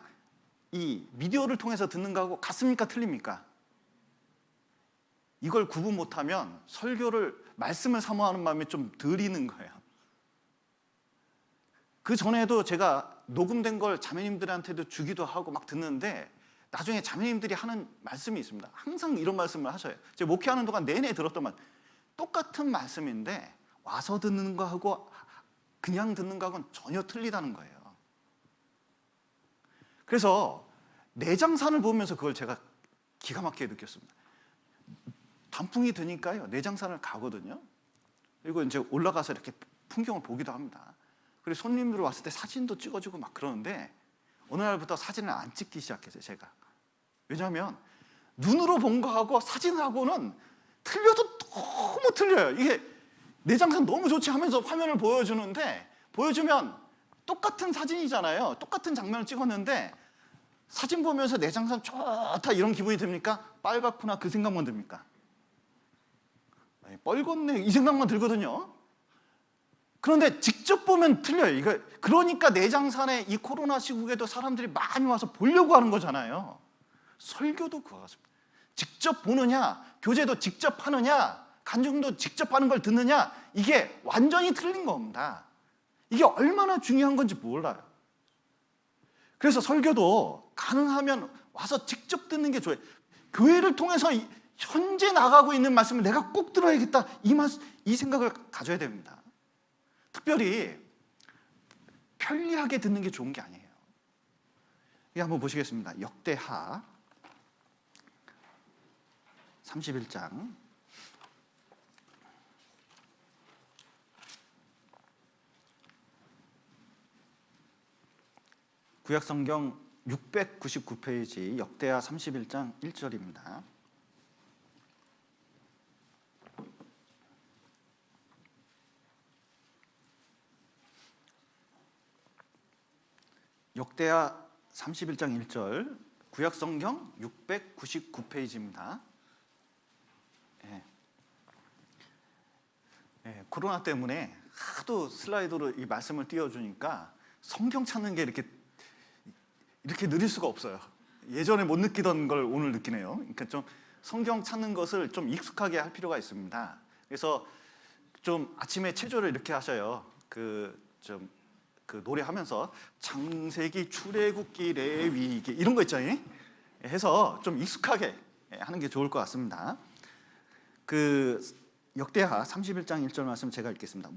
이 미디어를 통해서 듣는 거하고 같습니까? 틀립니까? 이걸 구분 못하면 말씀을 사모하는 마음이 좀 덜 있는 거예요. 그 전에도 제가 녹음된 걸 자매님들한테도 주기도 하고 막 듣는데 나중에 자매님들이 하는 말씀이 있습니다. 항상 이런 말씀을 하셔요. 제가 목회하는 동안 내내 들었던 말, 똑같은 말씀인데 와서 듣는 거하고 그냥 듣는 거하고는 전혀 틀리다는 거예요. 그래서 내장산을 보면서 그걸 제가 기가 막히게 느꼈습니다. 단풍이 드니까요, 내장산을 가거든요. 그리고 이제 올라가서 이렇게 풍경을 보기도 합니다. 그리고 손님들 왔을 때 사진도 찍어주고 막 그러는데 어느 날부터 사진을 안 찍기 시작했어요, 제가. 왜냐하면 눈으로 본 거하고 사진하고는 틀려도 너무 틀려요. 이게 내장산 너무 좋지 하면서 화면을 보여주면 똑같은 사진이잖아요. 똑같은 장면을 찍었는데 사진 보면서 내장산 좋다 이런 기분이 듭니까? 빨갛구나 그 생각만 듭니까? 뻘겋네 이 생각만 들거든요. 그런데 직접 보면 틀려요. 그러니까 내장산에 이 코로나 시국에도 사람들이 많이 와서 보려고 하는 거잖아요. 설교도 그와 같습니다. 직접 보느냐, 교제도 직접 하느냐, 간증도 직접 하는 걸 듣느냐, 이게 완전히 틀린 겁니다. 이게 얼마나 중요한 건지 몰라요. 그래서 설교도 가능하면 와서 직접 듣는 게 좋아요. 교회를 통해서 현재 나가고 있는 말씀을 내가 꼭 들어야겠다, 이 생각을 가져야 됩니다. 특별히 편리하게 듣는 게 좋은 게 아니에요. 이거 한번 보시겠습니다. 역대하 31장 구약성경 699페이지 역대하 31장 1절입니다. 역대하 31장 1절 구약성경 699페이지입니다. 코로나 때문에 하도 슬라이드로 이 말씀을 띄워주니까 성경 찾는 게 이렇게 느릴 수가 없어요. 예전에 못 느끼던 걸 오늘 느끼네요. 그러니까 좀 성경 찾는 것을 좀 익숙하게 할 필요가 있습니다. 그래서 좀 아침에 체조를 이렇게 하셔요. 그 노래하면서 창세기, 출애굽기, 레위기 이런 거 있잖아요. 해서 좀 익숙하게 하는 게 좋을 것 같습니다. 그 역대하 31장 1절 말씀 제가 읽겠습니다.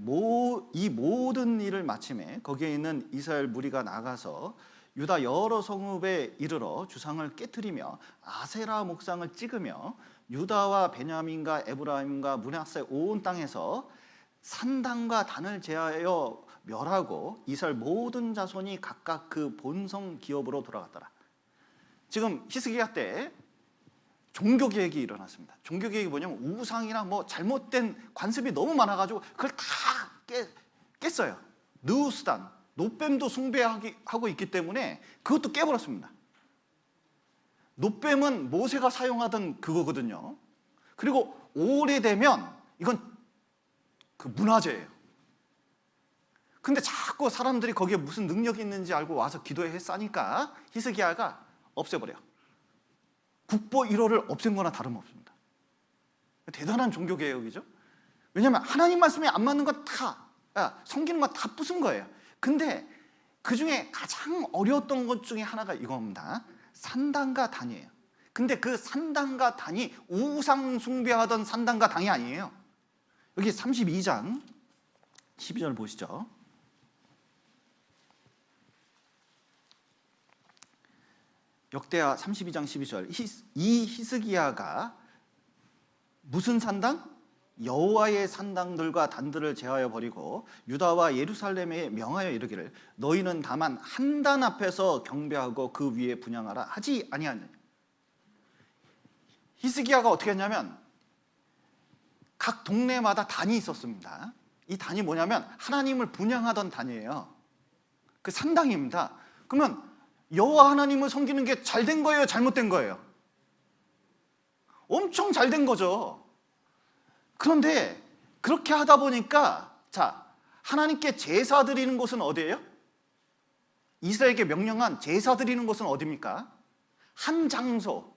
이 모든 일을 마침에 거기에 있는 이스라엘 무리가 나가서 유다 여러 성읍에 이르러 주상을 깨뜨리며 아세라 목상을 찍으며 유다와 베냐민과 에브라임과 므낫세 온 땅에서 산당과 단을 제하여 멸하고 이스라엘 모든 자손이 각각 그 본성 기업으로 돌아갔더라. 지금 히스기야 때 종교개혁이 일어났습니다. 종교개혁이 뭐냐면 우상이나 잘못된 관습이 너무 많아가지고 그걸 다 깼어요. 느우스단, 노뱀도 숭배하고 있기 때문에 그것도 깨버렸습니다. 노뱀은 모세가 사용하던 그거거든요. 그리고 오래되면 이건 그 문화재예요. 근데 자꾸 사람들이 거기에 무슨 능력이 있는지 알고 와서 기도해 싸니까 히스기야가 없애버려. 국보 1호를 없앤 거나 다름없습니다. 대단한 종교개혁이죠. 왜냐하면 하나님 말씀에 안 맞는 거 다 섬기는 거 다 부순 거예요. 근데 그 중에 가장 어려웠던 것 중에 하나가 이겁니다. 산당과 단이에요. 근데 그 산당과 단이 우상 숭배하던 산당과 당이 아니에요. 여기 32장 12절 보시죠. 역대하 32장 12절 이 히스기야가 무슨 산당? 여호와의 산당들과 단들을 제하여 버리고 유다와 예루살렘에 명하여 이르기를 너희는 다만 한 단 앞에서 경배하고 그 위에 분향하라 하지 아니하느냐. 히스기야가 어떻게 했냐면 각 동네마다 단이 있었습니다. 이 단이 뭐냐면 하나님을 분향하던 단이에요. 그 산당입니다. 그러면 여호와 하나님을 섬기는 게 잘된 거예요? 잘못된 거예요? 엄청 잘된 거죠. 그런데 그렇게 하다 보니까 하나님께 제사 드리는 곳은 어디예요? 이스라엘에게 명령한 제사 드리는 곳은 어디입니까? 한 장소.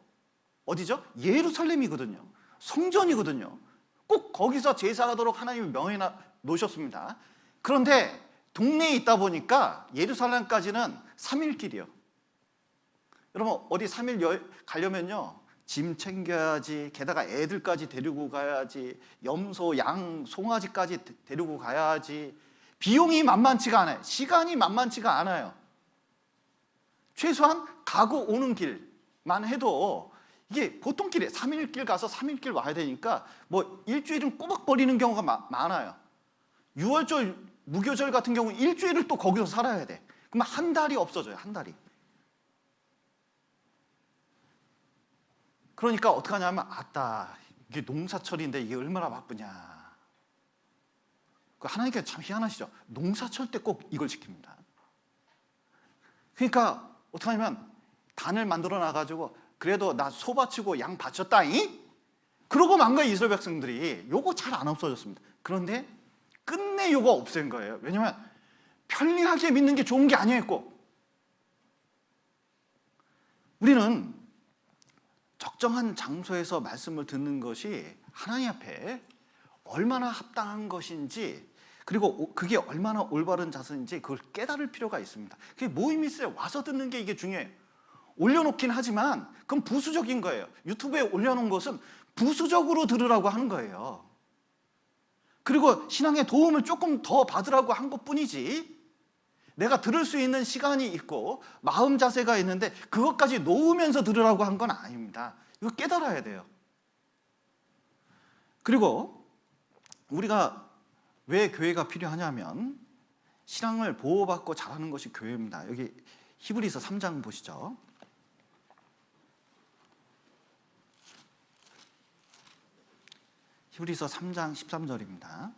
어디죠? 예루살렘이거든요. 성전이거든요. 꼭 거기서 제사하도록 하나님이 명해 놓으셨습니다. 그런데 동네에 있다 보니까 예루살렘까지는 3일 길이요. 여러분 어디 3일 가려면요, 짐 챙겨야지, 게다가 애들까지 데리고 가야지, 염소, 양, 송아지까지 데리고 가야지. 비용이 만만치가 않아요. 시간이 만만치가 않아요. 최소한 가고 오는 길만 해도 이게 보통 길에 3일 길 가서 3일 길 와야 되니까 뭐 일주일은 꼬박 걸리는 경우가 많아요. 6월절 무교절 같은 경우는 일주일을 또 거기서 살아야 돼. 그러면 한 달이 없어져요. 한 달이. 그러니까 어떻게 하냐면, 아따, 이게 농사철인데 이게 얼마나 바쁘냐. 하나님께서 참 희한하시죠. 농사철 때 꼭 이걸 지킵니다. 그러니까 어떻게 하냐면 단을 만들어 놔가지고, 그래도 나 소 바치고 양 바쳤다잉? 그러고 만 거예요. 이스라엘 백성들이. 요거 잘 안 없어졌습니다. 그런데 끝내 요거 없앤 거예요. 왜냐면 편리하게 믿는 게 좋은 게 아니에요. 꼭 우리는 적정한 장소에서 말씀을 듣는 것이 하나님 앞에 얼마나 합당한 것인지, 그리고 그게 얼마나 올바른 자세인지 그걸 깨달을 필요가 있습니다. 그게 모임이 있어요. 와서 듣는 게 이게 중요해요. 올려놓긴 하지만 그건 부수적인 거예요. 유튜브에 올려놓은 것은 부수적으로 들으라고 하는 거예요. 그리고 신앙의 도움을 조금 더 받으라고 한 것뿐이지, 내가 들을 수 있는 시간이 있고 마음 자세가 있는데 그것까지 놓으면서 들으라고 한 건 아닙니다. 이거 깨달아야 돼요. 그리고 우리가 왜 교회가 필요하냐면, 신앙을 보호받고 자라는 것이 교회입니다. 여기 히브리서 3장 보시죠. 히브리서 3장 13절입니다.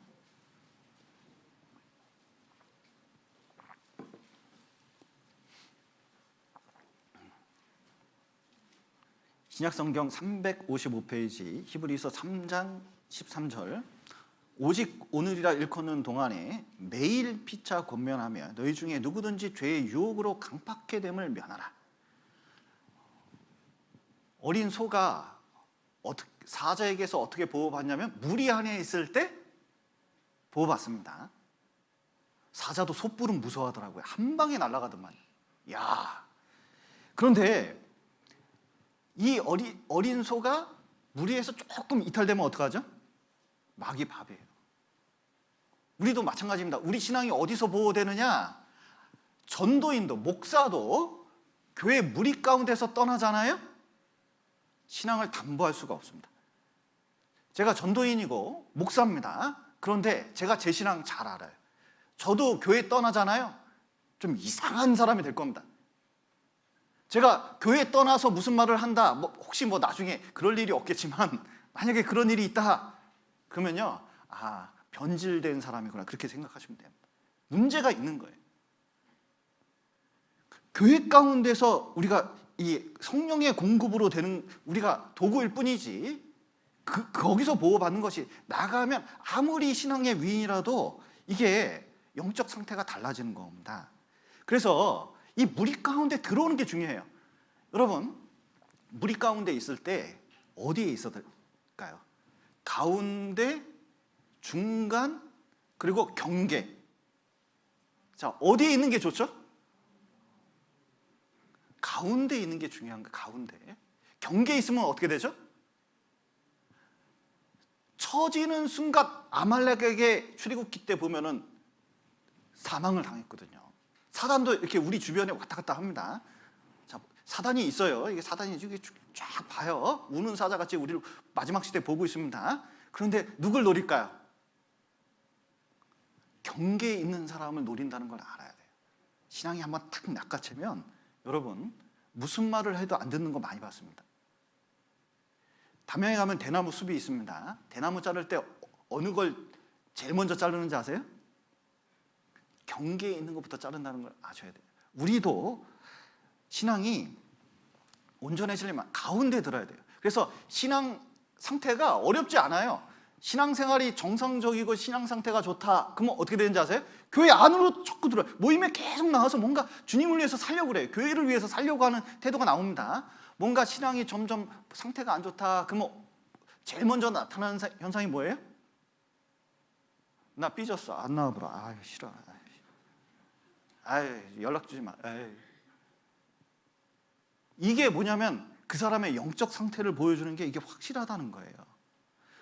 신약성경 355페이지 히브리서 3장 13절. 오직 오늘이라 일컫는 동안에 매일 피차 권면하며 너희 중에 누구든지 죄의 유혹으로 강팍해 됨을 면하라. 어린 소가 사자에게서 어떻게 보호받냐면 무리 안에 있을 때 보호받습니다. 사자도 솥불은 무서워하더라고요. 한 방에 날아가더만. 야. 그런데 이 어린 소가 무리에서 조금 이탈되면 어떡하죠? 막이 밥이에요. 우리도 마찬가지입니다. 우리 신앙이 어디서 보호되느냐? 전도인도, 목사도 교회 무리 가운데서 떠나잖아요? 신앙을 담보할 수가 없습니다. 제가 전도인이고 목사입니다. 그런데 제가 제 신앙 잘 알아요. 저도 교회 떠나잖아요. 좀 이상한 사람이 될 겁니다. 제가 교회 떠나서 무슨 말을 한다, 혹시 나중에 그럴 일이 없겠지만 만약에 그런 일이 있다 그러면요, 아, 변질된 사람이구나, 그렇게 생각하시면 됩니다. 문제가 있는 거예요. 교회 가운데서 우리가 이 성령의 공급으로 되는 우리가 도구일 뿐이지, 거기서 보호받는 것이, 나가면 아무리 신앙의 위인이라도 이게 영적 상태가 달라지는 겁니다. 그래서 이 무리 가운데 들어오는 게 중요해요. 여러분, 무리 가운데 있을 때 어디에 있어야 될까요? 가운데, 중간, 그리고 경계. 자, 어디에 있는 게 좋죠? 가운데 있는 게 중요한 거예요. 가운데. 경계에 있으면 어떻게 되죠? 처지는 순간 아말렉에게 출애굽기 때 보면은 사망을 당했거든요. 사단도 이렇게 우리 주변에 왔다 갔다 합니다. 자, 사단이 있어요. 이게 사단이 이렇게 쫙 봐요. 우는 사자같이 우리를 마지막 시대에 보고 있습니다. 그런데 누굴 노릴까요? 경계에 있는 사람을 노린다는 걸 알아야 돼요. 신앙이 한번 탁 낚아채면 여러분, 무슨 말을 해도 안 듣는 거 많이 봤습니다. 담양에 가면 대나무 숲이 있습니다. 대나무 자를 때 어느 걸 제일 먼저 자르는지 아세요? 경계에 있는 것부터 자른다는 걸 아셔야 돼요. 우리도 신앙이 온전해지려면 가운데 들어야 돼요. 그래서 신앙 상태가 어렵지 않아요. 신앙생활이 정상적이고 신앙 상태가 좋다. 그러면 어떻게 되는지 아세요? 교회 안으로 자꾸 들어요. 모임에 계속 나와서 뭔가 주님을 위해서 살려고 그래요. 교회를 위해서 살려고 하는 태도가 나옵니다. 뭔가 신앙이 점점 상태가 안 좋다. 그러면 제일 먼저 나타나는 현상이 뭐예요? 나 삐졌어. 안 나와보라. 아 싫어. 연락 주지 마. 이게 뭐냐면 그 사람의 영적 상태를 보여주는 게 이게 확실하다는 거예요.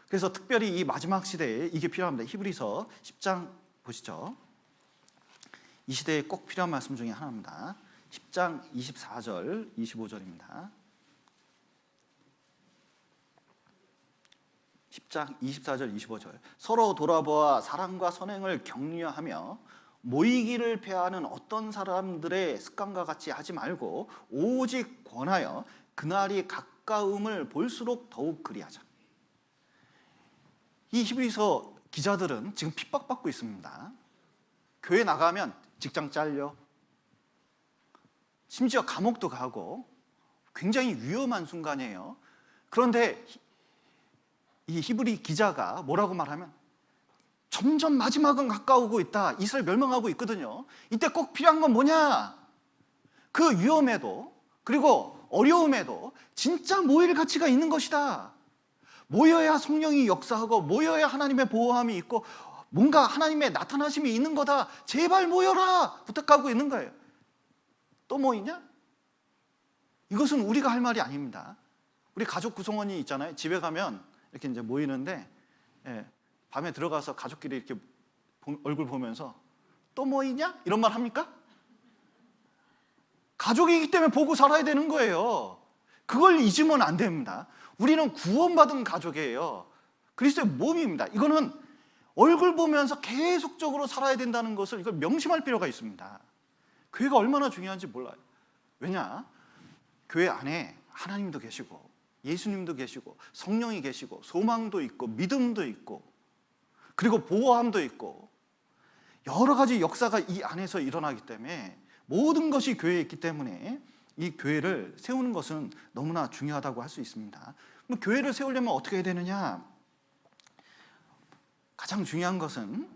그래서 특별히 이 마지막 시대에 이게 필요합니다. 히브리서 10장 보시죠. 이 시대에 꼭 필요한 말씀 중에 하나입니다. 10장 24절 25절입니다. 10장 24절 25절 서로 돌아보아 사랑과 선행을 격려하며 모이기를 패하는 어떤 사람들의 습관과 같이 하지 말고 오직 권하여 그날이 가까움을 볼수록 더욱 그리하자. 이 히브리서 기자들은 지금 핍박받고 있습니다. 교회 나가면 직장 잘려, 심지어 감옥도 가고 굉장히 위험한 순간이에요. 그런데 이 히브리 기자가 뭐라고 말하면 점점 마지막은 가까우고 있다. 이스라엘 멸망하고 있거든요. 이때 꼭 필요한 건 뭐냐? 그 위험에도 그리고 어려움에도 진짜 모일 가치가 있는 것이다. 모여야 성령이 역사하고 모여야 하나님의 보호함이 있고 뭔가 하나님의 나타나심이 있는 거다. 제발 모여라 부탁하고 있는 거예요. 또 모이냐? 이것은 우리가 할 말이 아닙니다. 우리 가족 구성원이 있잖아요. 집에 가면 이렇게 이제 모이는데 밤에 들어가서 가족끼리 이렇게 얼굴 보면서 또 모이냐? 이런 말 합니까? 가족이기 때문에 보고 살아야 되는 거예요. 그걸 잊으면 안 됩니다. 우리는 구원받은 가족이에요. 그리스도의 몸입니다. 이거는 얼굴 보면서 계속적으로 살아야 된다는 것을 이걸 명심할 필요가 있습니다. 교회가 얼마나 중요한지 몰라요. 왜냐? 교회 안에 하나님도 계시고 예수님도 계시고 성령이 계시고 소망도 있고 믿음도 있고 그리고 보호함도 있고 여러 가지 역사가 이 안에서 일어나기 때문에 모든 것이 교회에 있기 때문에 이 교회를 세우는 것은 너무나 중요하다고 할 수 있습니다. 그럼 교회를 세우려면 어떻게 해야 되느냐? 가장 중요한 것은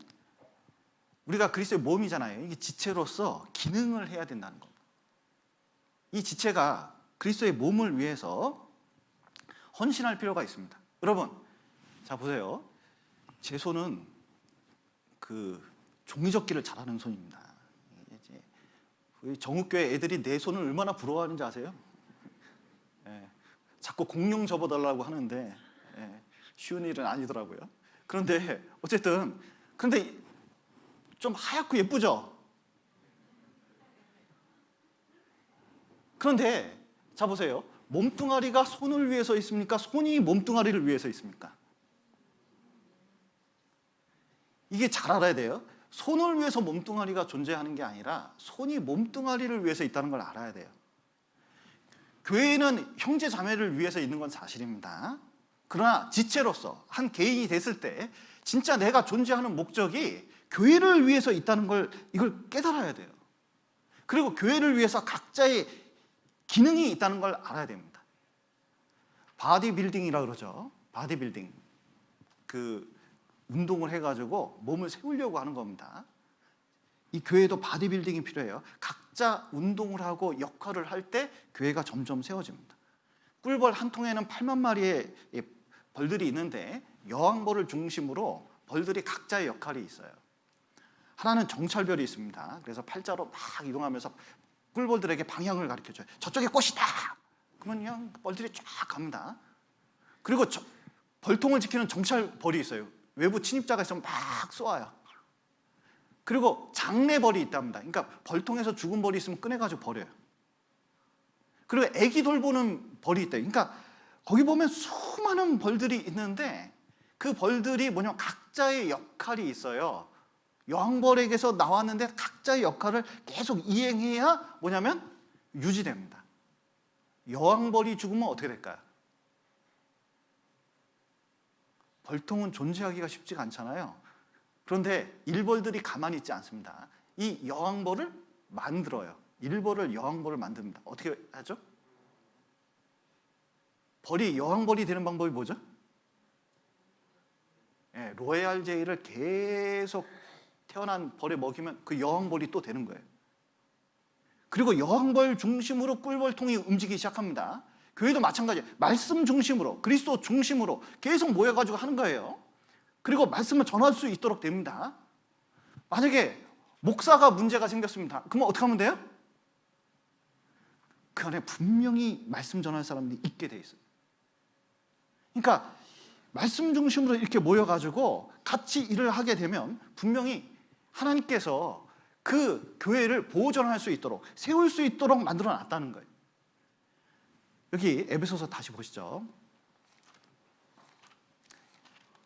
우리가 그리스도의 몸이잖아요. 이게 지체로서 기능을 해야 된다는 겁니다. 이 지체가 그리스도의 몸을 위해서 헌신할 필요가 있습니다. 여러분, 자 보세요. 제 손은 그 종이접기를 잘하는 손입니다. 정읍교회 애들이 내 손을 얼마나 부러워하는지 아세요? 자꾸 공룡 접어달라고 하는데 쉬운 일은 아니더라고요. 그런데 어쨌든 그런데 좀 하얗고 예쁘죠? 그런데 자 보세요. 몸뚱아리가 손을 위해서 있습니까? 손이 몸뚱아리를 위해서 있습니까? 이게 잘 알아야 돼요. 손을 위해서 몸뚱아리가 존재하는 게 아니라 손이 몸뚱아리를 위해서 있다는 걸 알아야 돼요. 교회는 형제 자매를 위해서 있는 건 사실입니다. 그러나 지체로서 한 개인이 됐을 때 진짜 내가 존재하는 목적이 교회를 위해서 있다는 걸 이걸 깨달아야 돼요. 그리고 교회를 위해서 각자의 기능이 있다는 걸 알아야 됩니다. 바디빌딩이라고 그러죠. 바디빌딩. 그 운동을 해가지고 몸을 세우려고 하는 겁니다. 이 교회도 바디빌딩이 필요해요. 각자 운동을 하고 역할을 할 때 교회가 점점 세워집니다. 꿀벌 한 통에는 8만 마리의 벌들이 있는데 여왕벌을 중심으로 벌들이 각자의 역할이 있어요. 하나는 정찰별이 있습니다. 그래서 팔자로 막 이동하면서 꿀벌들에게 방향을 가르쳐줘요. 저쪽에 꽃이다! 그러면 그냥 벌들이 쫙 갑니다. 그리고 벌통을 지키는 정찰벌이 있어요. 외부 침입자가 있으면 막 쏘아요. 그리고 장례벌이 있답니다. 그러니까 벌통에서 죽은 벌이 있으면 꺼내가지고 버려요. 그리고 애기 돌보는 벌이 있대요. 그러니까 거기 보면 수많은 벌들이 있는데 그 벌들이 뭐냐면 각자의 역할이 있어요. 여왕벌에게서 나왔는데 각자의 역할을 계속 이행해야 뭐냐면 유지됩니다. 여왕벌이 죽으면 어떻게 될까요? 벌통은 존재하기가 쉽지가 않잖아요. 그런데 일벌들이 가만히 있지 않습니다. 이 여왕벌을 만들어요. 일벌을 여왕벌을 만듭니다. 어떻게 하죠? 벌이 여왕벌이 되는 방법이 뭐죠? 로얄 제이를 계속 태어난 벌에 먹이면 그 여왕벌이 또 되는 거예요. 그리고 여왕벌 중심으로 꿀벌통이 움직이기 시작합니다. 교회도 마찬가지예요. 말씀 중심으로, 그리스도 중심으로 계속 모여가지고 하는 거예요. 그리고 말씀을 전할 수 있도록 됩니다. 만약에 목사가 문제가 생겼습니다. 그러면 어떻게 하면 돼요? 그 안에 분명히 말씀 전할 사람들이 있게 돼 있어요. 그러니까 말씀 중심으로 이렇게 모여가지고 같이 일을 하게 되면 분명히 하나님께서 그 교회를 보존할 수 있도록, 세울 수 있도록 만들어 놨다는 거예요. 여기 에베소서 다시 보시죠.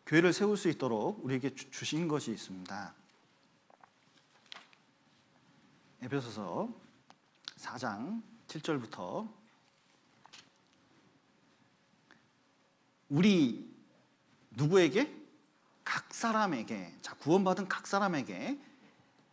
교회를 세울 수 있도록 우리에게 주신 것이 있습니다. 에베소서 4장 7절부터 우리 누구에게? 각 사람에게, 자, 구원받은 각 사람에게,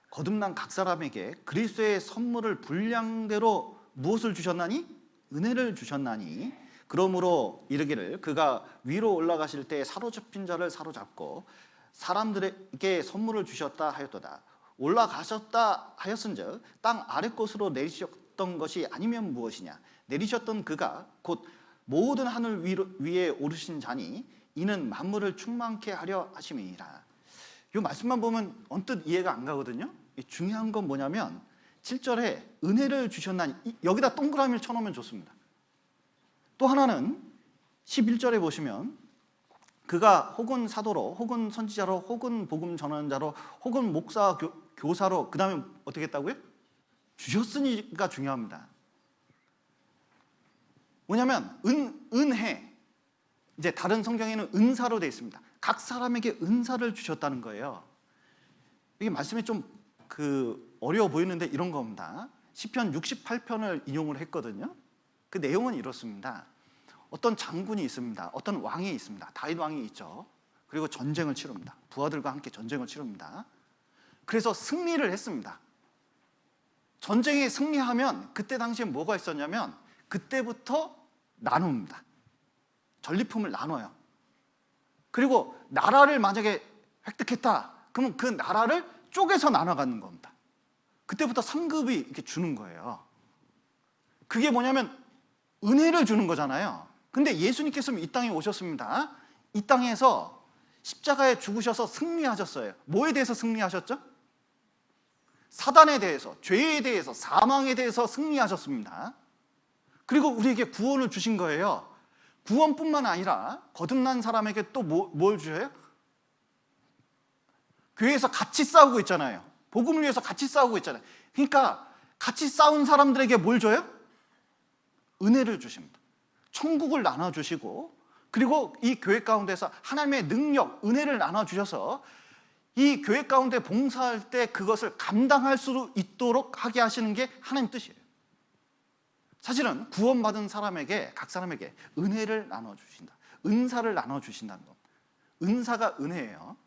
거듭난 각 사람에게 그리스도의 선물을 분량대로 무엇을 주셨나니? 은혜를 주셨나니. 그러므로 이르기를 그가 위로 올라가실 때 사로잡힌 자를 사로잡고 사람들에게 선물을 주셨다 하였도다. 올라가셨다 하였은즉 땅 아래 곳으로 내리셨던 것이 아니면 무엇이냐? 내리셨던 그가 곧 모든 하늘 위에 오르신 자니 이는 만물을 충만케 하려 하심이니라. 이 말씀만 보면 언뜻 이해가 안 가거든요. 중요한 건 뭐냐면 7절에 은혜를 주셨나니, 여기다 동그라미를 쳐놓으면 좋습니다. 또 하나는 11절에 보시면 그가 혹은 사도로 혹은 선지자로 혹은 복음 전환자로 혹은 목사 교사로, 그 다음에 어떻게 했다고요? 주셨으니가 중요합니다. 뭐냐면 은혜, 이제 다른 성경에는 은사로 되어 있습니다. 각 사람에게 은사를 주셨다는 거예요. 이게 말씀이 좀 어려워 보이는데 이런 겁니다. 시편 68편을 인용을 했거든요. 그 내용은 이렇습니다. 어떤 장군이 있습니다. 어떤 왕이 있습니다. 다윗 왕이 있죠. 그리고 전쟁을 치릅니다. 부하들과 함께 전쟁을 치릅니다. 그래서 승리를 했습니다. 전쟁에 승리하면 그때 당시에 뭐가 있었냐면 그때부터 나눕니다. 전리품을 나눠요. 그리고 나라를 만약에 획득했다, 그러면 그 나라를 쪼개서 나눠가는 겁니다. 그때부터 상급이 이렇게 주는 거예요. 그게 뭐냐면 은혜를 주는 거잖아요. 근데 예수님께서 이 땅에 오셨습니다. 이 땅에서 십자가에 죽으셔서 승리하셨어요. 뭐에 대해서 승리하셨죠? 사단에 대해서, 죄에 대해서, 사망에 대해서 승리하셨습니다. 그리고 우리에게 구원을 주신 거예요. 구원뿐만 아니라 거듭난 사람에게 또 뭘 주셔요? 교회에서 같이 싸우고 있잖아요. 복음을 위해서 같이 싸우고 있잖아요. 그러니까 같이 싸운 사람들에게 뭘 줘요? 은혜를 주십니다. 천국을 나눠주시고, 그리고 이 교회 가운데서 하나님의 능력, 은혜를 나눠주셔서 이 교회 가운데 봉사할 때 그것을 감당할 수 있도록 하게 하시는 게 하나님 뜻이에요. 사실은 구원받은 사람에게, 각 사람에게 은혜를 나눠주신다, 은사를 나눠주신다는 것. 은사가 은혜예요.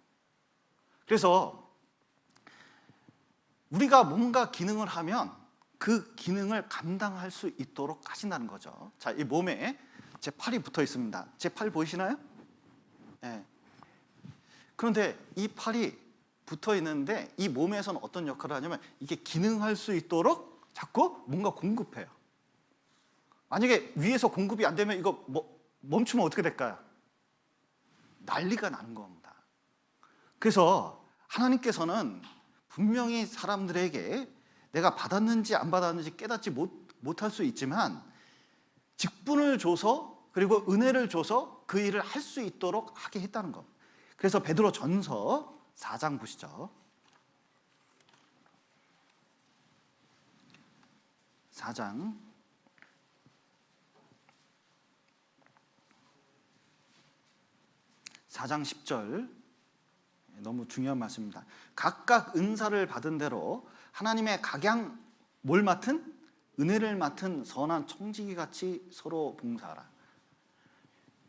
그래서 우리가 뭔가 기능을 하면 그 기능을 감당할 수 있도록 하신다는 거죠. 자, 이 몸에 제 팔이 붙어 있습니다. 제 팔 보이시나요? 네. 그런데 이 팔이 붙어 있는데 이 몸에서는 어떤 역할을 하냐면 이게 기능할 수 있도록 자꾸 뭔가 공급해요. 만약에 위에서 공급이 안 되면 이거 멈추면 어떻게 될까요? 난리가 나는 겁니다. 그래서 하나님께서는 분명히 사람들에게 내가 받았는지 안 받았는지 깨닫지 못할 수 있지만 직분을 줘서, 그리고 은혜를 줘서 그 일을 할 수 있도록 하게 했다는 것. 그래서 베드로 전서 4장 보시죠. 4장 10절, 너무 중요한 말씀입니다. 각각 은사를 받은 대로 하나님의 각양 뭘 맡은? 은혜를 맡은 선한 청지기 같이 서로 봉사하라.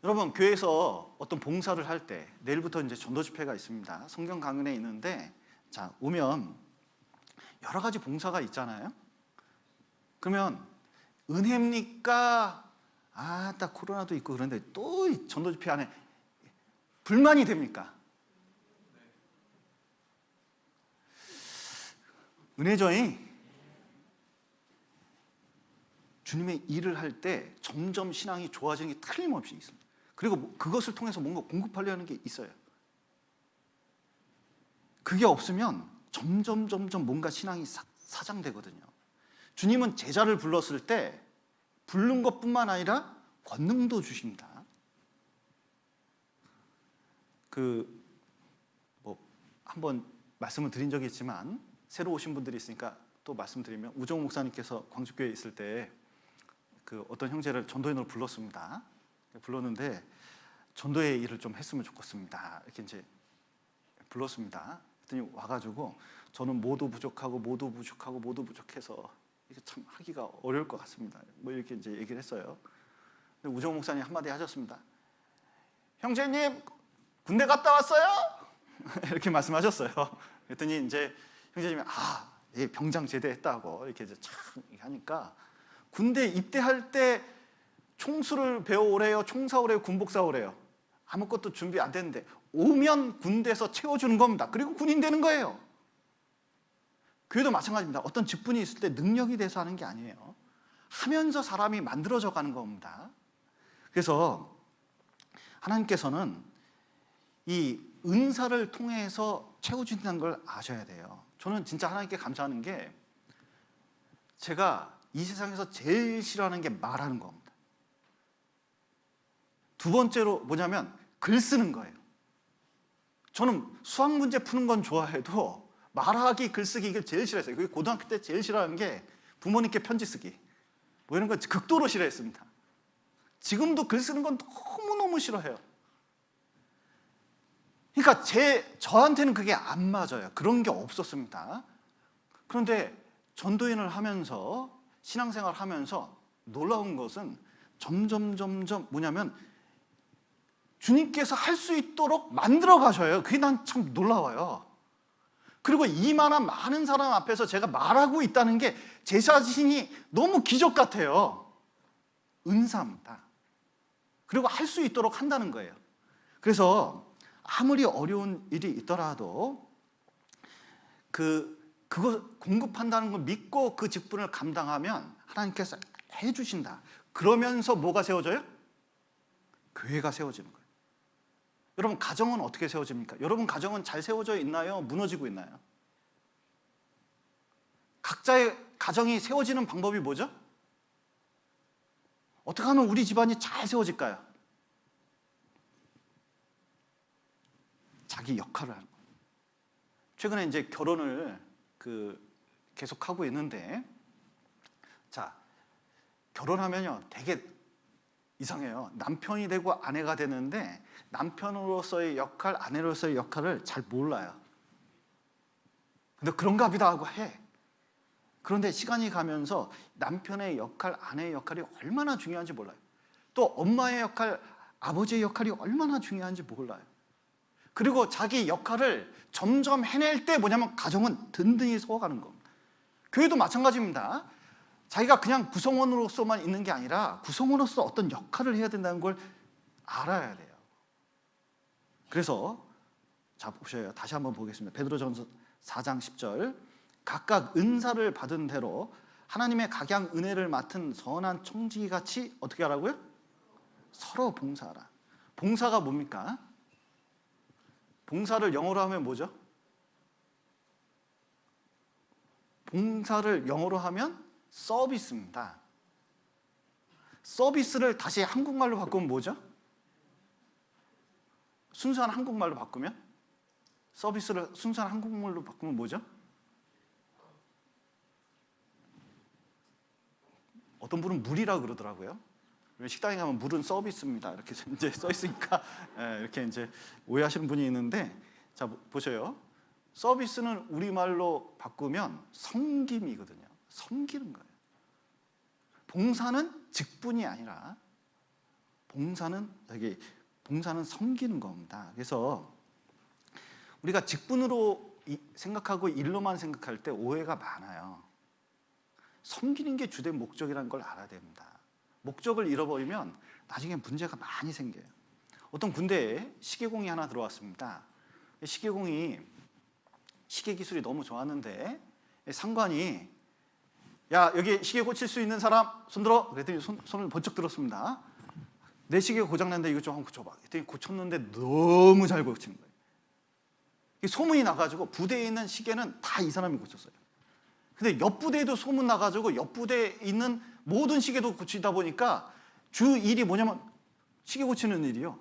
여러분, 교회에서 어떤 봉사를 할 때, 내일부터 이제 전도 집회가 있습니다. 성경 강연에 있는데, 자, 오면 여러 가지 봉사가 있잖아요. 그러면 은혜입니까? 딱 코로나도 있고 그런데 또 전도 집회 안에 불만이 됩니까? 은혜정이 주님의 일을 할 때 점점 신앙이 좋아지는 게 틀림없이 있습니다. 그리고 그것을 통해서 뭔가 공급하려는 게 있어요. 그게 없으면 점점 뭔가 신앙이 사장되거든요. 주님은 제자를 불렀을 때 부른 것뿐만 아니라 권능도 주십니다. 한번 말씀을 드린 적이 있지만 새로 오신 분들이 있으니까 또 말씀드리면, 우정 목사님께서 광주교회에 있을 때 어떤 형제를 전도인으로 불렀습니다. 불렀는데 전도의 일을 좀 했으면 좋겠습니다. 이렇게 이제 불렀습니다. 그랬더니 와가지고 저는 모두 부족해서 이게 참 하기가 어려울 것 같습니다. 뭐 이렇게 이제 얘기를 했어요. 우정 목사님 한마디 하셨습니다. 형제님 군대 갔다 왔어요? 이렇게 말씀하셨어요. 그랬더니 이제 형제님이 예, 병장 제대했다고 이렇게 이제 참 하니까, 군대 입대할 때 총수를 배워오래요, 총사오래요, 군복사오래요? 아무것도 준비 안 됐는데 오면 군대에서 채워주는 겁니다. 그리고 군인 되는 거예요. 교회도 마찬가지입니다. 어떤 직분이 있을 때 능력이 돼서 하는 게 아니에요. 하면서 사람이 만들어져 가는 겁니다. 그래서 하나님께서는 이 은사를 통해서 채워준다는 걸 아셔야 돼요. 저는 진짜 하나님께 감사하는 게, 제가 이 세상에서 제일 싫어하는 게 말하는 겁니다. 두 번째로 뭐냐면 글 쓰는 거예요. 저는 수학 문제 푸는 건 좋아해도 말하기, 글쓰기, 이걸 제일 싫어했어요. 그게 고등학교 때 제일 싫어하는 게 부모님께 편지 쓰기, 뭐 이런 거 극도로 싫어했습니다. 지금도 글 쓰는 건 너무너무 싫어해요. 그러니까 저한테는 그게 안 맞아요. 그런 게 없었습니다. 그런데 전도인을 하면서, 신앙생활을 하면서 놀라운 것은 점점 뭐냐면 주님께서 할 수 있도록 만들어 가셔요. 그게 난 참 놀라워요. 그리고 이만한 많은 사람 앞에서 제가 말하고 있다는 게 제 자신이 너무 기적 같아요. 은사입니다. 그리고 할 수 있도록 한다는 거예요. 그래서 아무리 어려운 일이 있더라도 그거 공급한다는 걸 믿고 그 직분을 감당하면 하나님께서 해주신다. 그러면서 뭐가 세워져요? 교회가 세워지는 거예요. 여러분, 가정은 어떻게 세워집니까? 여러분 가정은 잘 세워져 있나요? 무너지고 있나요? 각자의 가정이 세워지는 방법이 뭐죠? 어떻게 하면 우리 집안이 잘 세워질까요? 자기 역할을 하는 거예요. 최근에 이제 결혼을 계속 하고 있는데, 자, 결혼하면요 되게 이상해요. 남편이 되고 아내가 되는데 남편으로서의 역할, 아내로서의 역할을 잘 몰라요. 근데 그런가 보다 하고 해. 그런데 시간이 가면서 남편의 역할, 아내의 역할이 얼마나 중요한지 몰라요. 또 엄마의 역할, 아버지의 역할이 얼마나 중요한지 몰라요. 그리고 자기 역할을 점점 해낼 때 뭐냐면 가정은 든든히 서가는 겁니다. 교회도 마찬가지입니다. 자기가 그냥 구성원으로서만 있는 게 아니라 구성원으로서 어떤 역할을 해야 된다는 걸 알아야 돼요. 그래서 자 보셔요. 다시 한번 보겠습니다. 베드로전서 4장 10절. 각각 은사를 받은 대로 하나님의 각양 은혜를 맡은 선한 청지기같이 어떻게 하라고요? 서로 봉사하라. 봉사가 뭡니까? 봉사를 영어로 하면 뭐죠? 봉사를 영어로 하면 서비스입니다. 서비스를 다시 한국말로 바꾸면 뭐죠? 순수한 한국말로 바꾸면? 서비스를 순수한 한국말로 바꾸면 뭐죠? 어떤 분은 물이라고 그러더라고요. 식당에 가면 물은 서비스입니다. 이렇게 이제 써 있으니까 이렇게 이제 오해하시는 분이 있는데, 자 보셔요. 서비스는 우리말로 바꾸면 섬김이거든요. 섬기는 거예요. 봉사는 직분이 아니라 봉사는 섬기는 겁니다. 그래서 우리가 직분으로 생각하고 일로만 생각할 때 오해가 많아요. 섬기는 게 주된 목적이라는 걸 알아야 됩니다. 목적을 잃어버리면 나중에 문제가 많이 생겨요. 어떤 군대에 시계공이 하나 들어왔습니다. 시계공이 시계 기술이 너무 좋았는데 상관이 야, 여기 시계 고칠 수 있는 사람 손들어. 그랬더니 손을 번쩍 들었습니다. 내 시계가 고장났는데 이거 좀 한번 고쳐봐. 그랬더니 고쳤는데 너무 잘 고치는 거예요. 소문이 나가지고 부대에 있는 시계는 다 이 사람이 고쳤어요. 근데 옆 부대에도 소문 나가지고 옆 부대에 있는 모든 시계도 고치다 보니까 주 일이 뭐냐면 시계 고치는 일이요.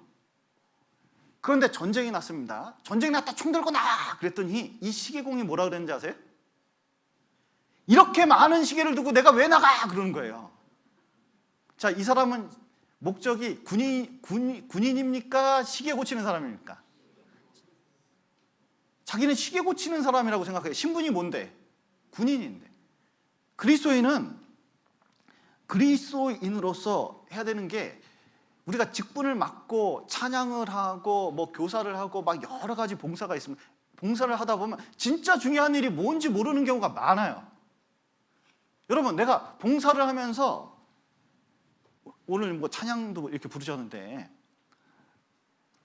그런데 전쟁이 났습니다. 전쟁이 났다, 총 들고 나와! 그랬더니 이 시계공이 뭐라 그랬는지 아세요? 이렇게 많은 시계를 두고 내가 왜 나가! 그러는 거예요. 자, 이 사람은 목적이 군인입니까? 시계 고치는 사람입니까? 자기는 시계 고치는 사람이라고 생각해요. 신분이 뭔데? 군인인데. 그리스도인으로서 해야 되는 게 우리가 직분을 맡고 찬양을 하고 뭐 교사를 하고 막 여러 가지 봉사가 있습니다. 봉사를 하다 보면 진짜 중요한 일이 뭔지 모르는 경우가 많아요. 여러분, 내가 봉사를 하면서 오늘 뭐 찬양도 이렇게 부르셨는데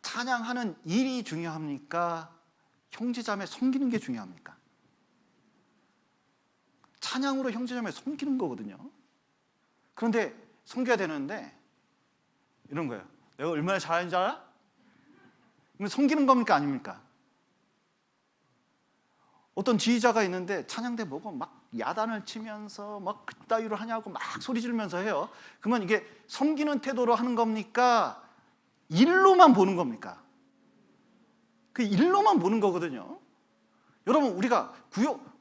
찬양하는 일이 중요합니까? 형제자매 섬기는 게 중요합니까? 찬양으로 형제자매 섬기는 거거든요. 그런데 섬겨야 되는데 이런 거예요. 내가 얼마나 잘하는지 알아? 섬기는 겁니까? 아닙니까? 어떤 지휘자가 있는데 찬양대 보고 막 야단을 치면서 막 그따위로 하냐고 막 소리 지르면서 해요. 그러면 이게 섬기는 태도로 하는 겁니까? 일로만 보는 겁니까? 그 일로만 보는 거거든요. 여러분, 우리가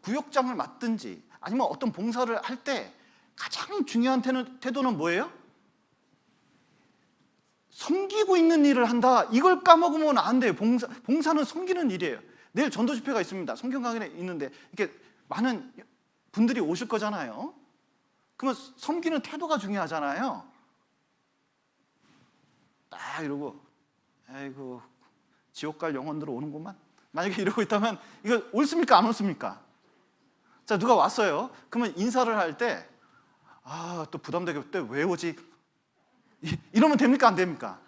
구역장을 맡든지 아니면 어떤 봉사를 할 때 가장 중요한 태도는 뭐예요? 섬기고 있는 일을 한다. 이걸 까먹으면 안 돼요. 봉사는 섬기는 일이에요. 내일 전도 집회가 있습니다. 성경 강연에 있는데 이렇게 많은 분들이 오실 거잖아요. 그러면 섬기는 태도가 중요하잖아요. 딱 이러고 아이고 지옥 갈 영혼들 오는구만. 만약에 이러고 있다면 이거 옳습니까? 안 옳습니까? 자, 누가 왔어요. 그러면 인사를 할 때 또 부담되게 또 왜 오지? 이러면 됩니까? 안 됩니까?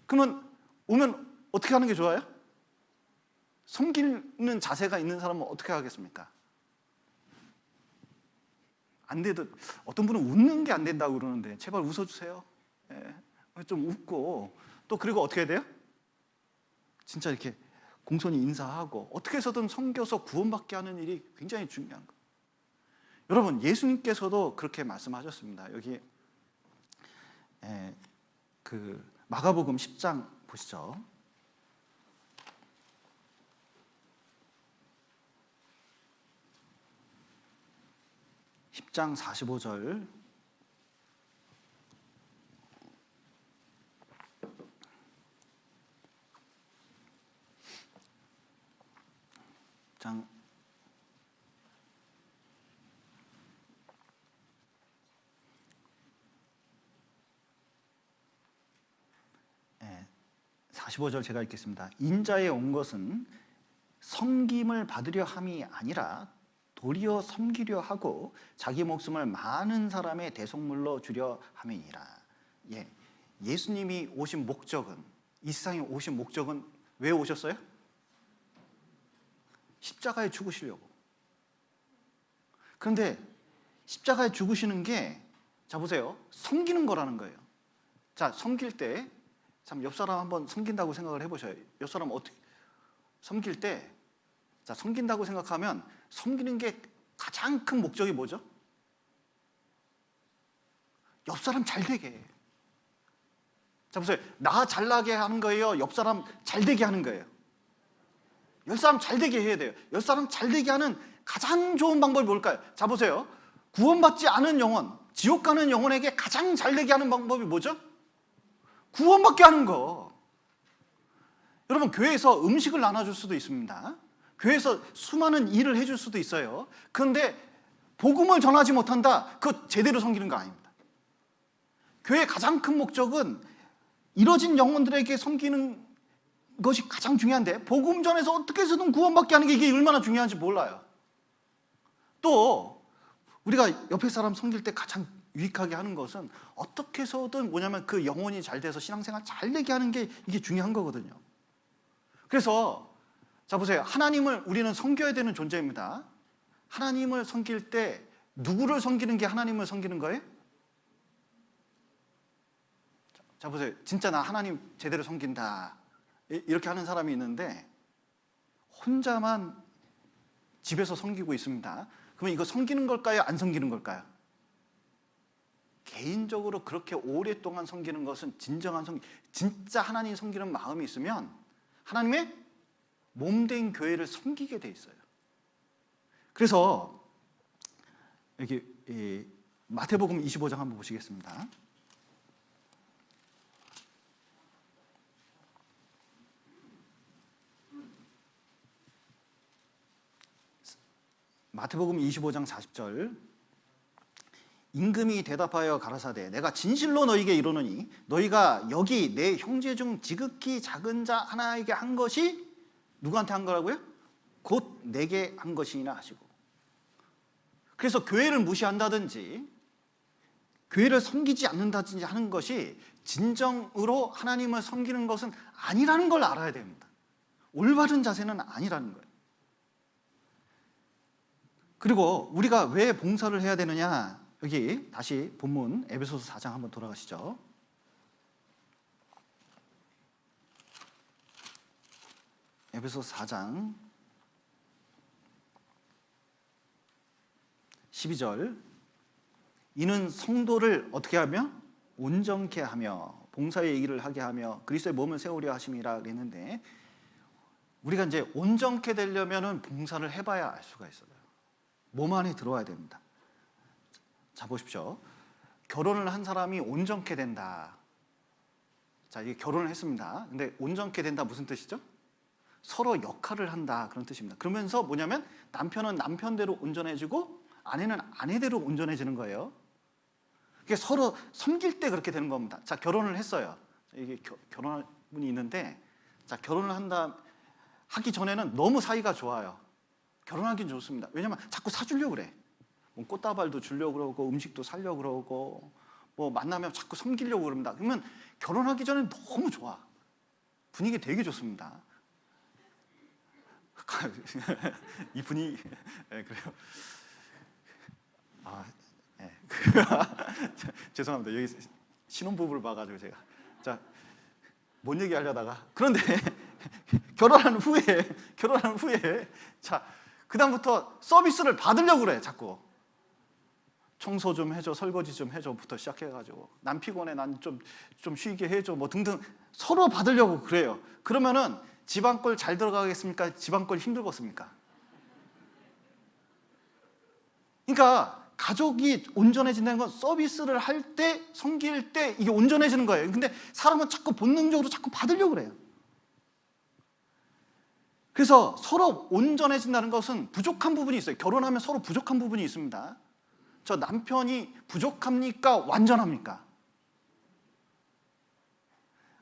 그러면 오면 어떻게 하는 게 좋아요? 섬기는 자세가 있는 사람은 어떻게 하겠습니까? 안 돼도 어떤 분은 웃는 게 안 된다고 그러는데 제발 웃어주세요. 좀 웃고 또 그리고 어떻게 해야 돼요? 진짜 이렇게 공손히 인사하고 어떻게 해서든 섬겨서 구원받게 하는 일이 굉장히 중요한 거예요. 여러분, 예수님께서도 그렇게 말씀하셨습니다. 여기 그 마가복음 10장 보시죠. 10장 45절. 장 45절 제가 읽겠습니다. 인자에 온 것은 섬김을 받으려 함이 아니라 도리어 섬기려 하고 자기 목숨을 많은 사람의 대속물로 주려 함이니라. 예수님이 오신 목적은, 이 세상에 오신 목적은 왜 오셨어요? 십자가에 죽으시려고. 그런데 십자가에 죽으시는 게, 자 보세요, 섬기는 거라는 거예요. 자, 섬길 때 참 옆 사람 한번 섬긴다고 생각을 해보셔요. 옆 사람 어떻게 섬길 때, 자, 섬긴다고 생각하면 섬기는 게 가장 큰 목적이 뭐죠? 옆 사람 잘 되게. 자 보세요, 나 잘나게 하는 거예요? 옆 사람 잘 되게 하는 거예요? 옆 사람 잘 되게 해야 돼요. 옆 사람 잘 되게 하는 가장 좋은 방법이 뭘까요? 자 보세요, 구원받지 않은 영혼, 지옥 가는 영혼에게 가장 잘 되게 하는 방법이 뭐죠? 구원받게 하는 거. 여러분, 교회에서 음식을 나눠줄 수도 있습니다. 교회에서 수많은 일을 해줄 수도 있어요. 그런데 복음을 전하지 못한다? 그거 제대로 섬기는 거 아닙니다. 교회의 가장 큰 목적은 이뤄진 영혼들에게 섬기는 것이 가장 중요한데, 복음 전에서 어떻게 해서든 구원받게 하는 게 이게 얼마나 중요한지 몰라요. 또 우리가 옆에 사람 섬길 때 가장 유익하게 하는 것은 어떻게 해서든 뭐냐면 그 영혼이 잘 돼서 신앙생활 잘 되게 하는 게 이게 중요한 거거든요. 그래서 자 보세요. 하나님을 우리는 섬겨야 되는 존재입니다. 하나님을 섬길 때 누구를 섬기는 게 하나님을 섬기는 거예요? 자 보세요. 진짜 나 하나님 제대로 섬긴다 이렇게 하는 사람이 있는데 혼자만 집에서 섬기고 있습니다. 그러면 이거 섬기는 걸까요? 안 섬기는 걸까요? 개인적으로 그렇게 오랫동안 섬기는 것은 진정한 진짜 하나님 섬기는 마음이 있으면 하나님의 몸된 교회를 섬기게 돼 있어요. 그래서 여기 마태복음 25장 한번 보시겠습니다. 마태복음 25장 40절. 임금이 대답하여 가라사대 내가 진실로 너희에게 이르노니 너희가 여기 내 형제 중 지극히 작은 자 하나에게 한 것이 누구한테 한 거라고요? 곧 내게 한 것이니라 하시고. 그래서 교회를 무시한다든지 교회를 섬기지 않는다든지 하는 것이 진정으로 하나님을 섬기는 것은 아니라는 걸 알아야 됩니다. 올바른 자세는 아니라는 거예요. 그리고 우리가 왜 봉사를 해야 되느냐? 여기 다시 본문 에베소서 4장 한번 돌아가시죠. 에베소서 4장 12절. 이는 성도를 어떻게 하며? 온전케 하며 봉사의 일을 하게 하며 그리스도의 몸을 세우려 하심이라 그랬는데 우리가 이제 온전케 되려면은 봉사를 해봐야 알 수가 있어요. 몸 안에 들어와야 됩니다. 자 보십시오. 결혼을 한 사람이 온전케 된다. 자 이게 결혼을 했습니다. 근데 온전케 된다 무슨 뜻이죠? 서로 역할을 한다 그런 뜻입니다. 그러면서 뭐냐면 남편은 남편대로 온전해지고 아내는 아내대로 온전해지는 거예요. 이게 서로 섬길 때 그렇게 되는 겁니다. 자 결혼을 했어요. 이게 결혼할 분이 있는데 자 결혼을 하기 전에는 너무 사이가 좋아요. 결혼하긴 좋습니다. 왜냐면 자꾸 사주려고 그래. 뭐 꽃다발도 주려고 그러고 음식도 사려고 그러고 뭐 만나면 자꾸 섬기려고 그럽니다. 그러면 결혼하기 전에 너무 좋아. 분위기 되게 좋습니다. 이 분위기 그래요. 죄송합니다. 여기 신혼부부를 봐가지고 제가 자 뭔 얘기 하려다가 그런데 결혼한 후에 자 그다음부터 서비스를 받으려고 그래. 자꾸 청소 좀 해줘, 설거지 좀 해줘부터 시작해가지고 난 피곤해, 난 좀 쉬게 해줘 뭐 등등 서로 받으려고 그래요. 그러면은 집안 꼴 잘 들어가겠습니까? 집안 꼴 힘들겠습니까? 그러니까 가족이 온전해진다는 건 서비스를 할 때, 섬길 때 이게 온전해지는 거예요. 근데 사람은 자꾸 본능적으로 자꾸 받으려고 그래요. 그래서 서로 온전해진다는 것은 부족한 부분이 있어요. 결혼하면 서로 부족한 부분이 있습니다. 저 남편이 부족합니까? 완전합니까?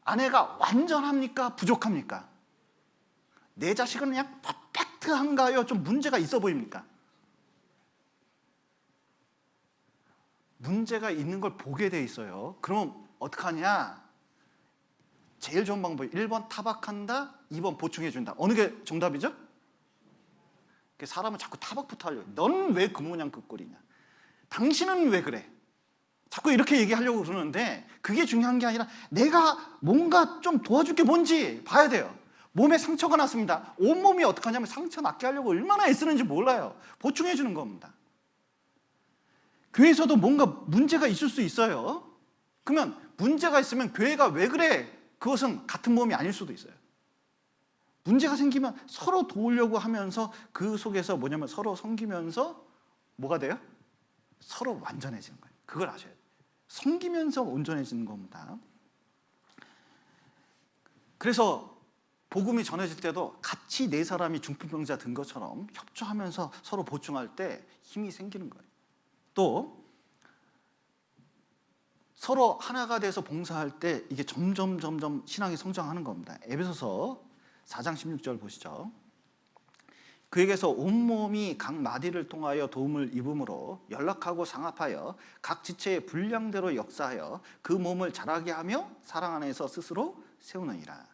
아내가 완전합니까? 부족합니까? 내 자식은 그냥 퍼펙트한가요? 좀 문제가 있어 보입니까? 문제가 있는 걸 보게 돼 있어요. 그럼 어떡하냐? 제일 좋은 방법이 1번 타박한다, 2번 보충해준다. 어느 게 정답이죠? 사람은 자꾸 타박부터 하려고. 넌 왜 그 모양 그 꼴이냐? 당신은 왜 그래? 자꾸 이렇게 얘기하려고 그러는데 그게 중요한 게 아니라 내가 뭔가 좀 도와줄 게 뭔지 봐야 돼요. 몸에 상처가 났습니다. 온몸이 어떡하냐면 상처 낫게 하려고 얼마나 애쓰는지 몰라요. 보충해 주는 겁니다. 교회에서도 뭔가 문제가 있을 수 있어요. 그러면 문제가 있으면 교회가 왜 그래? 그것은 같은 몸이 아닐 수도 있어요. 문제가 생기면 서로 도우려고 하면서 그 속에서 뭐냐면 서로 섬기면서 뭐가 돼요? 서로 완전해지는 거예요. 그걸 아셔야 돼요. 섬기면서 온전해지는 겁니다. 그래서 복음이 전해질 때도 같이 네 사람이 중풍병자 든 것처럼 협조하면서 서로 보충할 때 힘이 생기는 거예요. 또 서로 하나가 돼서 봉사할 때 이게 점점 신앙이 성장하는 겁니다. 에베소서 4장 16절 보시죠. 그에게서 온몸이 각 마디를 통하여 도움을 입음으로 연락하고 상합하여 각 지체의 분량대로 역사하여 그 몸을 자라게 하며 사랑 안에서 스스로 세우느니라.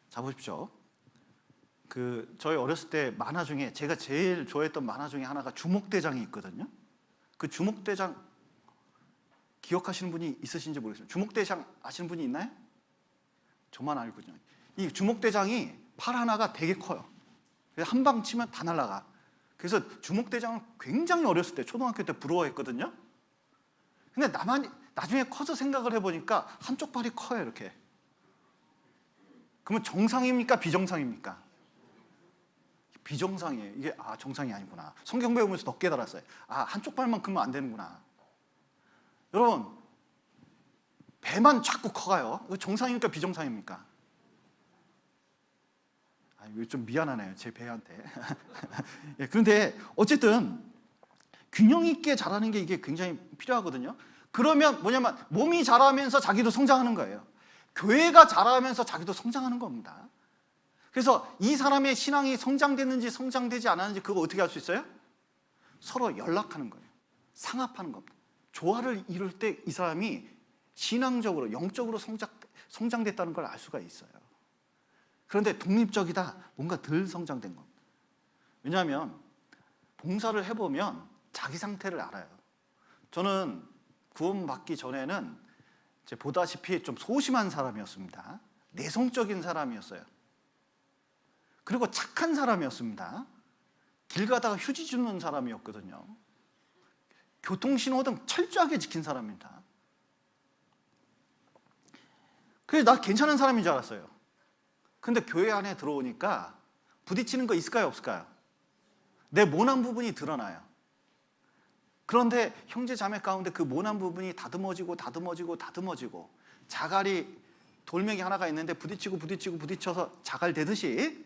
자 보십시오. 저희 어렸을 때 만화 중에 제가 제일 좋아했던 만화 중에 하나가 주목대장이 있거든요. 그 주목대장 기억하시는 분이 있으신지 모르겠어요. 주목대장 아시는 분이 있나요? 저만 알거든요. 이 주목대장이 팔 하나가 되게 커요. 한 방 치면 다 날아가. 그래서 주목대장을 굉장히 어렸을 때 초등학교 때 부러워했거든요. 근데 나중에 커서 생각을 해보니까 한쪽 발이 커요, 이렇게. 그러면 정상입니까? 비정상입니까? 비정상이에요. 이게 정상이 아니구나. 성경 배우면서 더 깨달았어요. 한쪽 발만 크면 안 되는구나. 여러분, 배만 자꾸 커가요. 이거 정상입니까? 비정상입니까? 이거 좀 미안하네요, 제 배한테. 예, 그런데 어쨌든 균형 있게 자라는 게 이게 굉장히 필요하거든요. 그러면 뭐냐면 몸이 자라면서 자기도 성장하는 거예요. 교회가 자라면서 자기도 성장하는 겁니다. 그래서 이 사람의 신앙이 성장됐는지 성장되지 않았는지 그거 어떻게 알 수 있어요? 서로 연락하는 거예요. 상합하는 겁니다. 조화를 이룰 때 이 사람이 신앙적으로 영적으로 성장됐다는 걸 알 수가 있어요. 그런데 독립적이다, 뭔가 덜 성장된 겁니다. 왜냐하면 봉사를 해보면 자기 상태를 알아요. 저는 구원받기 전에는 보다시피 좀 소심한 사람이었습니다. 내성적인 사람이었어요. 그리고 착한 사람이었습니다. 길 가다가 휴지 주는 사람이었거든요. 교통신호 등 철저하게 지킨 사람입니다. 그래서 나 괜찮은 사람인 줄 알았어요. 근데 교회 안에 들어오니까 부딪히는 거 있을까요, 없을까요? 내 모난 부분이 드러나요. 그런데 형제 자매 가운데 그 모난 부분이 다듬어지고 자갈이 돌멩이 하나가 있는데 부딪혀서 자갈 되듯이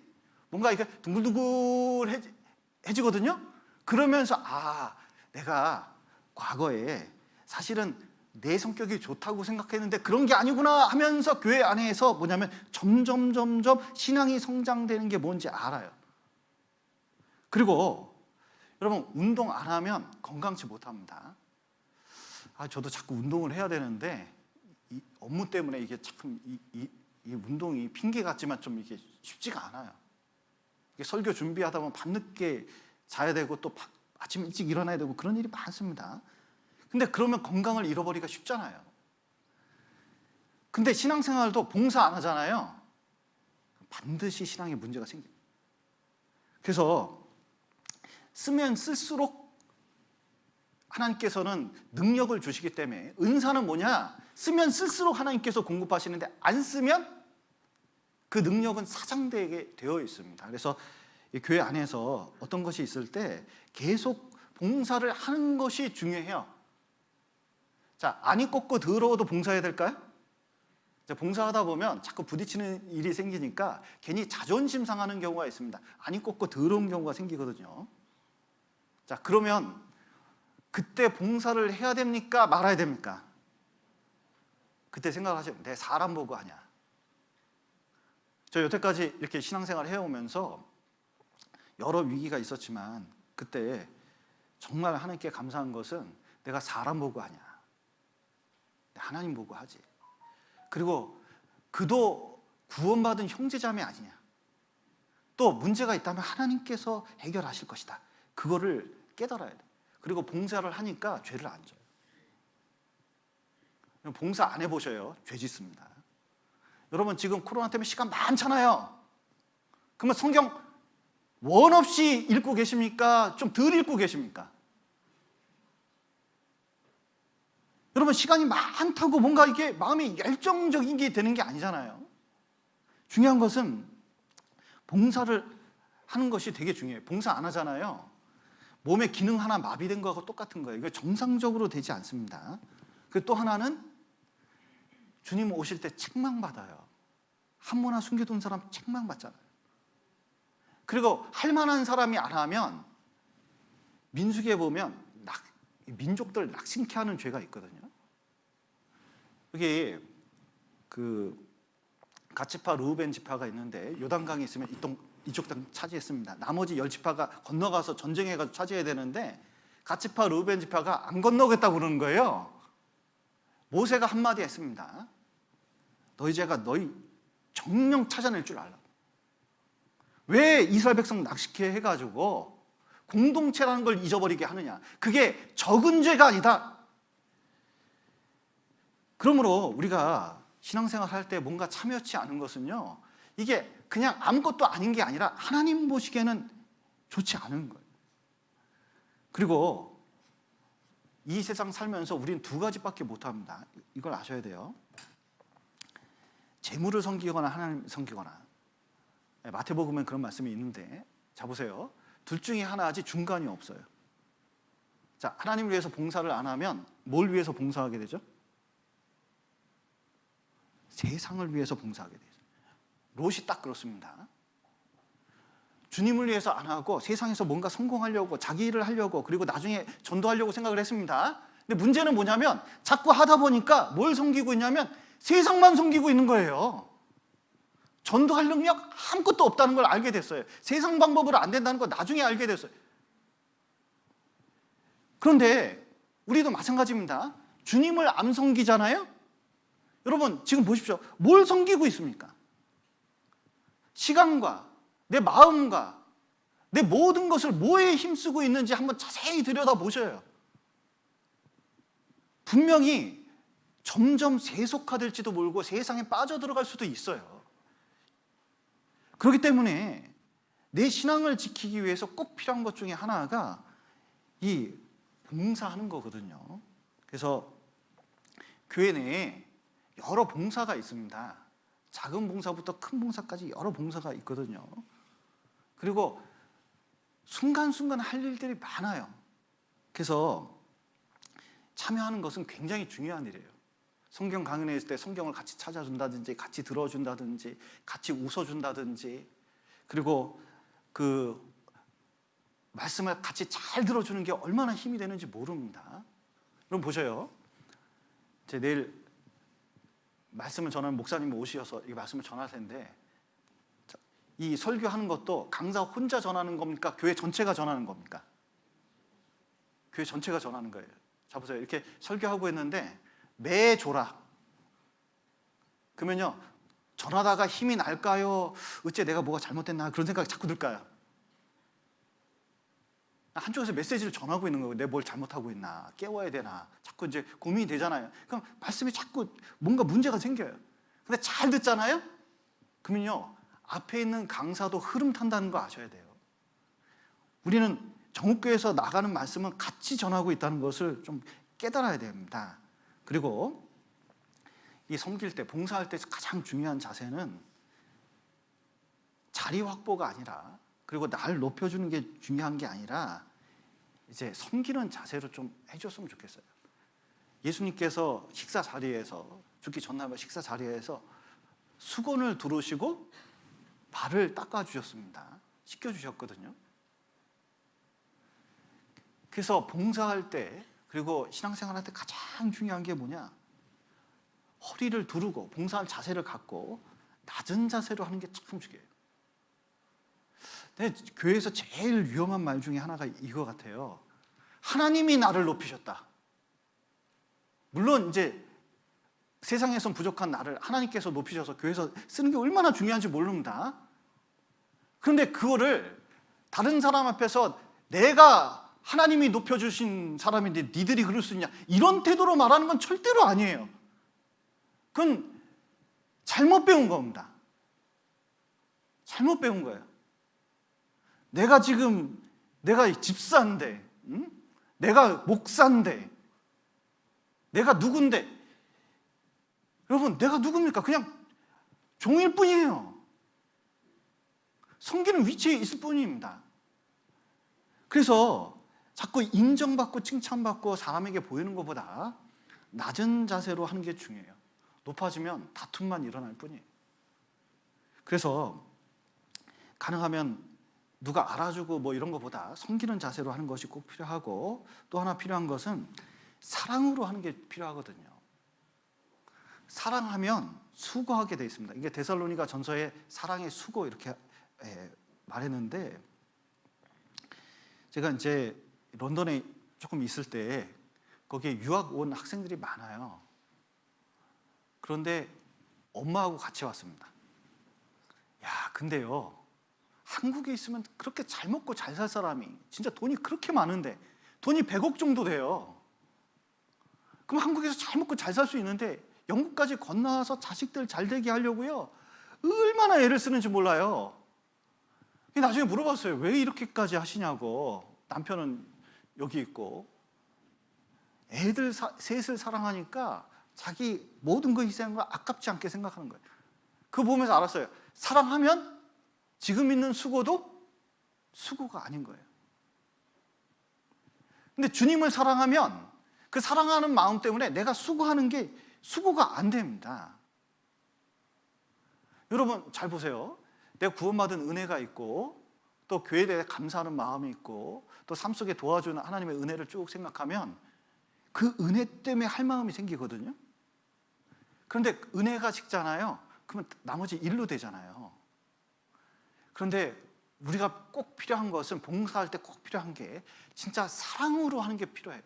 뭔가 이게 둥글둥글해지거든요. 그러면서 내가 과거에 사실은 내 성격이 좋다고 생각했는데 그런 게 아니구나 하면서 교회 안에서 뭐냐면 점점 신앙이 성장되는 게 뭔지 알아요. 그리고 여러분, 운동 안 하면 건강치 못합니다. 저도 자꾸 운동을 해야 되는데 이 업무 때문에 이게 참 이 운동이 핑계 같지만 좀 이게 쉽지가 않아요. 이게 설교 준비하다 보면 밤늦게 자야 되고 또 아침 일찍 일어나야 되고 그런 일이 많습니다. 근데 그러면 건강을 잃어버리기가 쉽잖아요. 근데 신앙생활도 봉사 안 하잖아요. 반드시 신앙에 문제가 생깁니다. 그래서 쓰면 쓸수록 하나님께서는 능력을 주시기 때문에, 은사는 뭐냐? 쓰면 쓸수록 하나님께서 공급하시는데 안 쓰면 그 능력은 사장되게 되어 있습니다. 그래서 이 교회 안에서 어떤 것이 있을 때 계속 봉사를 하는 것이 중요해요. 안이 꺾고 더러워도 봉사해야 될까요? 봉사하다 보면 자꾸 부딪히는 일이 생기니까 괜히 자존심 상하는 경우가 있습니다. 안이 꺾고 더러운 경우가 생기거든요. 그러면 그때 봉사를 해야 됩니까? 말아야 됩니까? 그때 생각하셔요. 내 사람 보고 하냐. 저 여태까지 이렇게 신앙생활을 해오면서 여러 위기가 있었지만 그때 정말 하나님께 감사한 것은 내가 사람 보고 하냐. 하나님 보고 하지. 그리고 그도 구원받은 형제자매 아니냐. 또 문제가 있다면 하나님께서 해결하실 것이다. 그거를 깨달아야 돼. 그리고 봉사를 하니까 죄를 안 져요. 봉사 안 해보셔요. 죄 짓습니다. 여러분, 지금 코로나 때문에 시간 많잖아요. 그러면 성경 원 없이 읽고 계십니까? 좀 덜 읽고 계십니까? 여러분, 시간이 많다고 뭔가 이게 마음이 열정적인 게 되는 게 아니잖아요. 중요한 것은 봉사를 하는 것이 되게 중요해요. 봉사 안 하잖아요. 몸의 기능 하나 마비된 거하고 똑같은 거예요. 이거 정상적으로 되지 않습니다. 그리고 또 하나는 주님 오실 때 책망받아요. 한모나 숨겨둔 사람 책망받잖아요. 그리고 할 만한 사람이 안 하면 민수기에 보면 민족들 낙심케 하는 죄가 있거든요. 여기 갓지파 르우벤 지파가 있는데 요단강이 있으면 이쪽 땅 차지했습니다. 나머지 10지파가 건너가서 전쟁해가지고 차지해야 되는데 갓지파 르우벤 지파가 안 건너겠다고 그러는 거예요. 모세가 한마디 했습니다. 너희 죄가 너희 정령 찾아낼 줄 알라. 왜 이스라엘 백성 낚시케 해가지고 공동체라는 걸 잊어버리게 하느냐? 그게 적은 죄가 아니다. 그러므로 우리가 신앙생활 할 때 뭔가 참여치 않은 것은요, 이게 그냥 아무것도 아닌 게 아니라 하나님 보시기에는 좋지 않은 거예요. 그리고 이 세상 살면서 우리는 두 가지밖에 못합니다. 이걸 아셔야 돼요. 재물을 섬기거나 하나님을 섬기거나. 마태복음엔 그런 말씀이 있는데, 자 보세요. 둘 중에 하나지 중간이 없어요. 자, 하나님을 위해서 봉사를 안 하면 뭘 위해서 봉사하게 되죠? 세상을 위해서 봉사하게 되죠. 롯이 딱 그렇습니다. 주님을 위해서 안 하고 세상에서 뭔가 성공하려고, 자기 일을 하려고, 그리고 나중에 전도하려고 생각을 했습니다. 근데 문제는 뭐냐면 자꾸 하다 보니까 뭘 섬기고 있냐면 세상만 섬기고 있는 거예요. 전도할 능력 아무것도 없다는 걸 알게 됐어요. 세상 방법으로 안 된다는 걸 나중에 알게 됐어요. 그런데 우리도 마찬가지입니다. 주님을 안 섬기잖아요. 여러분 지금 보십시오. 뭘 섬기고 있습니까? 시간과 내 마음과 내 모든 것을 뭐에 힘쓰고 있는지 한번 자세히 들여다보셔요. 분명히 점점 세속화될지도 모르고 세상에 빠져들어갈 수도 있어요. 그렇기 때문에 내 신앙을 지키기 위해서 꼭 필요한 것 중에 하나가 이 봉사하는 거거든요. 그래서 교회 내에 여러 봉사가 있습니다. 작은 봉사부터 큰 봉사까지 여러 봉사가 있거든요. 그리고 순간순간 할 일들이 많아요. 그래서 참여하는 것은 굉장히 중요한 일이에요. 성경 강연회 있을 때 성경을 같이 찾아준다든지, 같이 들어준다든지, 같이 웃어준다든지, 그리고 그 말씀을 같이 잘 들어주는 게 얼마나 힘이 되는지 모릅니다. 여러분 보셔요. 제 내일 말씀을 전하는 목사님이 오셔서 이 말씀을 전할 텐데, 이 설교하는 것도 강사 혼자 전하는 겁니까? 교회 전체가 전하는 겁니까? 교회 전체가 전하는 거예요. 자 보세요. 이렇게 설교하고 있는데 매 줘라. 그러면요, 전하다가 힘이 날까요? 어째 내가 뭐가 잘못됐나? 그런 생각이 자꾸 들까요? 한쪽에서 메시지를 전하고 있는 거예요. 내가 뭘 잘못하고 있나? 깨워야 되나? 자꾸 이제 고민이 되잖아요. 그럼 말씀이 자꾸 뭔가 문제가 생겨요. 근데 잘 듣잖아요? 그러면요, 앞에 있는 강사도 흐름 탄다는 거 아셔야 돼요. 우리는 정국교회에서 나가는 말씀은 같이 전하고 있다는 것을 좀 깨달아야 됩니다. 그리고 이 섬길 때, 봉사할 때 가장 중요한 자세는 자리 확보가 아니라, 그리고 날 높여주는 게 중요한 게 아니라 이제 섬기는 자세로 좀 해줬으면 좋겠어요. 예수님께서 식사 자리에서, 죽기 전날 식사 자리에서 수건을 두르시고 발을 닦아주셨습니다. 씻겨주셨거든요. 그래서 봉사할 때, 그리고 신앙생활할 때 가장 중요한 게 뭐냐? 허리를 두르고 봉사할 자세를 갖고 낮은 자세로 하는 게 참 중요해요. 근데 교회에서 제일 위험한 말 중에 하나가 이거 같아요. 하나님이 나를 높이셨다. 물론 이제 세상에선 부족한 나를 하나님께서 높이셔서 교회에서 쓰는 게 얼마나 중요한지 모릅니다. 그런데 그거를 다른 사람 앞에서 내가 하나님이 높여주신 사람인데 니들이 그럴 수 있냐, 이런 태도로 말하는 건 절대로 아니에요. 그건 잘못 배운 겁니다. 잘못 배운 거예요. 내가 집사인데, 응? 내가 목사인데, 내가 누군데. 여러분, 내가 누굽니까? 그냥 종일 뿐이에요. 섬기는 위치에 있을 뿐입니다. 그래서 자꾸 인정받고 칭찬받고 사람에게 보이는 것보다 낮은 자세로 하는 게 중요해요. 높아지면 다툼만 일어날 뿐이에요. 그래서 가능하면 누가 알아주고 뭐 이런 것보다 섬기는 자세로 하는 것이 꼭 필요하고, 또 하나 필요한 것은 사랑으로 하는 게 필요하거든요. 사랑하면 수고하게 되어 있습니다. 이게 데살로니가 전서에 사랑의 수고 이렇게 말했는데, 제가 이제 런던에 조금 있을 때 거기에 유학 온 학생들이 많아요. 그런데 엄마하고 같이 왔습니다. 야, 근데요, 한국에 있으면 그렇게 잘 먹고 잘 살 사람이 진짜 돈이 그렇게 많은데 돈이 100억 정도 돼요. 그럼 한국에서 잘 먹고 잘 살 수 있는데 영국까지 건너와서 자식들 잘 되게 하려고요 얼마나 애를 쓰는지 몰라요. 나중에 물어봤어요. 왜 이렇게까지 하시냐고. 남편은 여기 있고 애들 셋을 사랑하니까 자기 모든 거 희생한 거 아깝지 않게 생각하는 거예요. 그거 보면서 알았어요. 사랑하면 지금 있는 수고도 수고가 아닌 거예요. 근데 주님을 사랑하면 그 사랑하는 마음 때문에 내가 수고하는 게 수고가 안 됩니다. 여러분 잘 보세요. 내가 구원받은 은혜가 있고 또 교회에 대해 감사하는 마음이 있고 또 삶 속에 도와주는 하나님의 은혜를 쭉 생각하면 그 은혜 때문에 할 마음이 생기거든요. 그런데 은혜가 식잖아요. 그러면 나머지 일로 되잖아요. 그런데 우리가 꼭 필요한 것은 봉사할 때 꼭 필요한 게 진짜 사랑으로 하는 게 필요해요.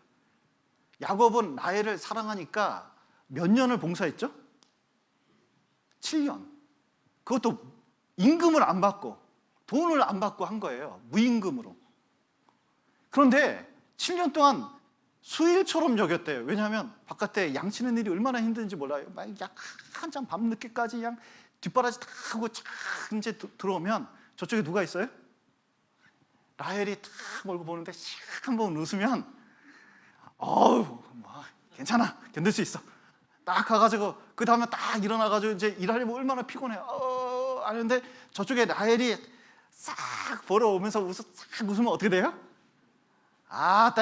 야곱은 라헬을 사랑하니까 몇 년을 봉사했죠? 7년. 그것도 임금을 안 받고 돈을 안 받고 한 거예요. 무임금으로. 그런데 7년 동안 수일처럼 여겼대요. 왜냐하면 바깥에 양치는 일이 얼마나 힘든지 몰라요. 막 한참 밤늦게까지 그냥 뒷바라지 다 하고 착 이제 들어오면 저쪽에 누가 있어요? 라헬이 탁 몰고 보는데 샥 한번 웃으면 어우 괜찮아 견딜 수 있어. 딱 가가지고 그 다음에 딱 일어나가지고 이제 일하려면 얼마나 피곤해. 하는데 저쪽에 라헬이 싹 보러 오면서 싹 웃으면 어떻게 돼요? 딱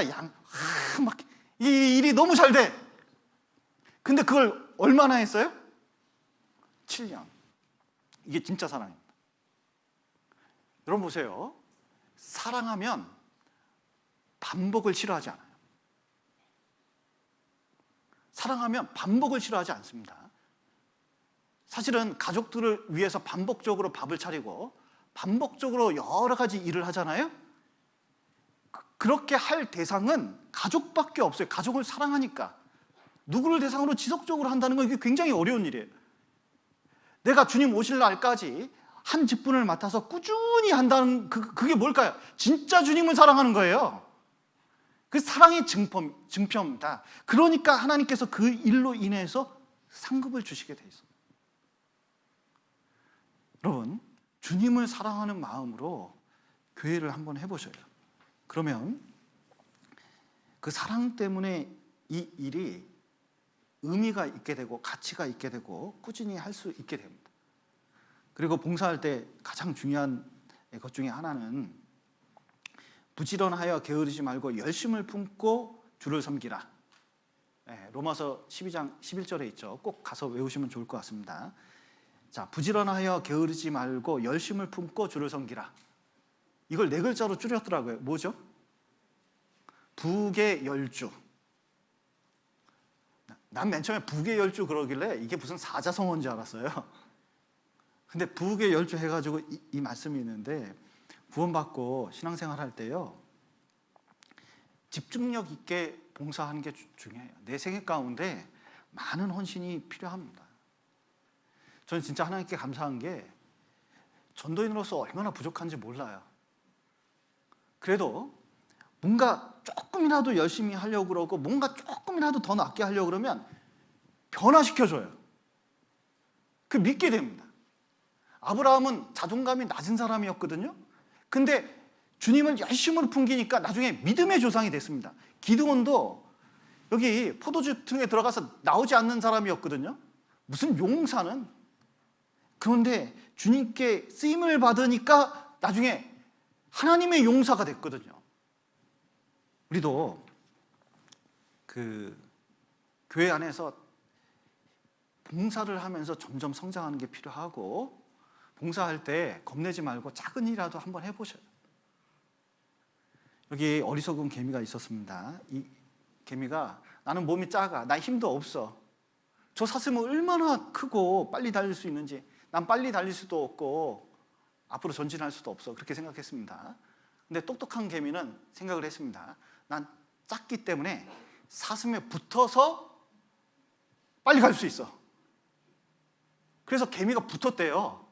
막 이 일이 너무 잘 돼. 근데 그걸 얼마나 했어요? 7년. 이게 진짜 사랑입니다. 여러분 보세요. 사랑하면 반복을 싫어하지 않아요. 사랑하면 반복을 싫어하지 않습니다. 사실은 가족들을 위해서 반복적으로 밥을 차리고 반복적으로 여러 가지 일을 하잖아요. 그렇게 할 대상은 가족밖에 없어요. 가족을 사랑하니까. 누구를 대상으로 지속적으로 한다는 건 이게 굉장히 어려운 일이에요. 내가 주님 오실 날까지 한 직분을 맡아서 꾸준히 한다는 그게 뭘까요? 진짜 주님을 사랑하는 거예요. 그 사랑의 증표입니다. 그러니까 하나님께서 그 일로 인해서 상급을 주시게 돼 있어요. 여러분, 주님을 사랑하는 마음으로 교회를 한번 해보셔요. 그러면 그 사랑 때문에 이 일이 의미가 있게 되고 가치가 있게 되고 꾸준히 할 수 있게 됩니다. 그리고 봉사할 때 가장 중요한 것 중에 하나는 부지런하여 게으르지 말고 열심을 품고 주를 섬기라. 로마서 12장 11절에 있죠. 꼭 가서 외우시면 좋을 것 같습니다. 자, 부지런하여 게으르지 말고 열심을 품고 주를 섬기라. 이걸 네 글자로 줄였더라고요. 뭐죠? 부계열주. 난 맨 처음에 부계열주 그러길래 이게 무슨 사자성어인 줄 알았어요. 근데 부계열주 해가지고 이 말씀이 있는데 구원받고 신앙생활 할 때요 집중력 있게 봉사하는 게 중요해요. 내 생애 가운데 많은 헌신이 필요합니다. 저는 진짜 하나님께 감사한 게 전도인으로서 얼마나 부족한지 몰라요. 그래도 뭔가 조금이라도 열심히 하려고 그러고 뭔가 조금이라도 더 낫게 하려고 그러면 변화시켜줘요. 그 믿게 됩니다. 아브라함은 자존감이 낮은 사람이었거든요. 근데 주님을 열심으로 풍기니까 나중에 믿음의 조상이 됐습니다. 기드온도 여기 포도주 틈에 들어가서 나오지 않는 사람이었거든요. 무슨 용사는. 그런데 주님께 쓰임을 받으니까 나중에 하나님의 용사가 됐거든요. 우리도 그 교회 안에서 봉사를 하면서 점점 성장하는 게 필요하고 봉사할 때 겁내지 말고 작은 일이라도 한번 해보셔요. 여기 어리석은 개미가 있었습니다. 이 개미가 나는 몸이 작아, 나 힘도 없어. 저 사슴은 얼마나 크고 빨리 달릴 수 있는지 난 빨리 달릴 수도 없고 앞으로 전진할 수도 없어. 그렇게 생각했습니다. 근데 똑똑한 개미는 생각을 했습니다. 난 작기 때문에 사슴에 붙어서 빨리 갈 수 있어. 그래서 개미가 붙었대요.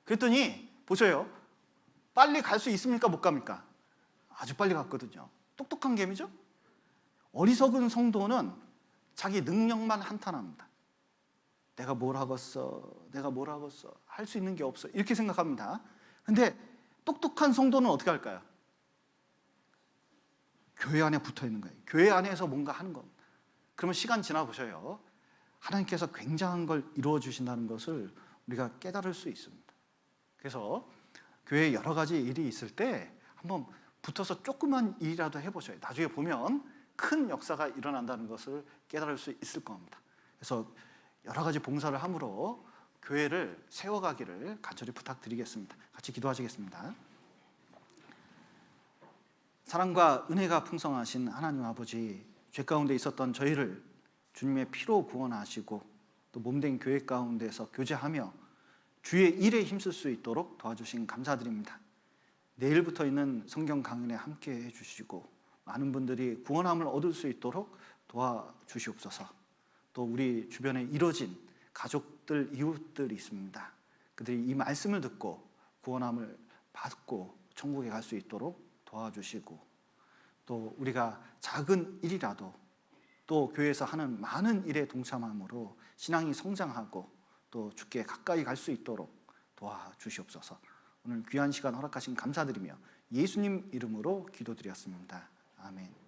그랬더니 보세요. 빨리 갈 수 있습니까? 못 갑니까? 아주 빨리 갔거든요. 똑똑한 개미죠? 어리석은 성도는 자기 능력만 한탄합니다. 내가 뭘 하겠어? 내가 뭘 하겠어? 할 수 있는 게 없어. 이렇게 생각합니다. 근데 똑똑한 성도는 어떻게 할까요? 교회 안에 붙어 있는 거예요. 교회 안에서 뭔가 하는 겁니다. 그러면 시간 지나 보셔요. 하나님께서 굉장한 걸 이루어 주신다는 것을 우리가 깨달을 수 있습니다. 그래서 교회에 여러 가지 일이 있을 때 한번 붙어서 조그만 일이라도 해보셔요. 나중에 보면 큰 역사가 일어난다는 것을 깨달을 수 있을 겁니다. 그래서 여러 가지 봉사를 함으로 교회를 세워가기를 간절히 부탁드리겠습니다. 같이 기도하시겠습니다. 사랑과 은혜가 풍성하신 하나님 아버지, 죄 가운데 있었던 저희를 주님의 피로 구원하시고 또 몸된 교회 가운데서 교제하며 주의 일에 힘쓸 수 있도록 도와주신 감사드립니다. 내일부터 있는 성경 강연에 함께 해주시고 많은 분들이 구원함을 얻을 수 있도록 도와주시옵소서. 또 우리 주변에 이뤄진 가족들, 이웃들이 있습니다. 그들이 이 말씀을 듣고 구원함을 받고 천국에 갈 수 있도록 도와주시고 또 우리가 작은 일이라도 또 교회에서 하는 많은 일에 동참함으로 신앙이 성장하고 또 주께 가까이 갈 수 있도록 도와주시옵소서. 오늘 귀한 시간 허락하신 감사드리며 예수님 이름으로 기도드렸습니다. 아멘.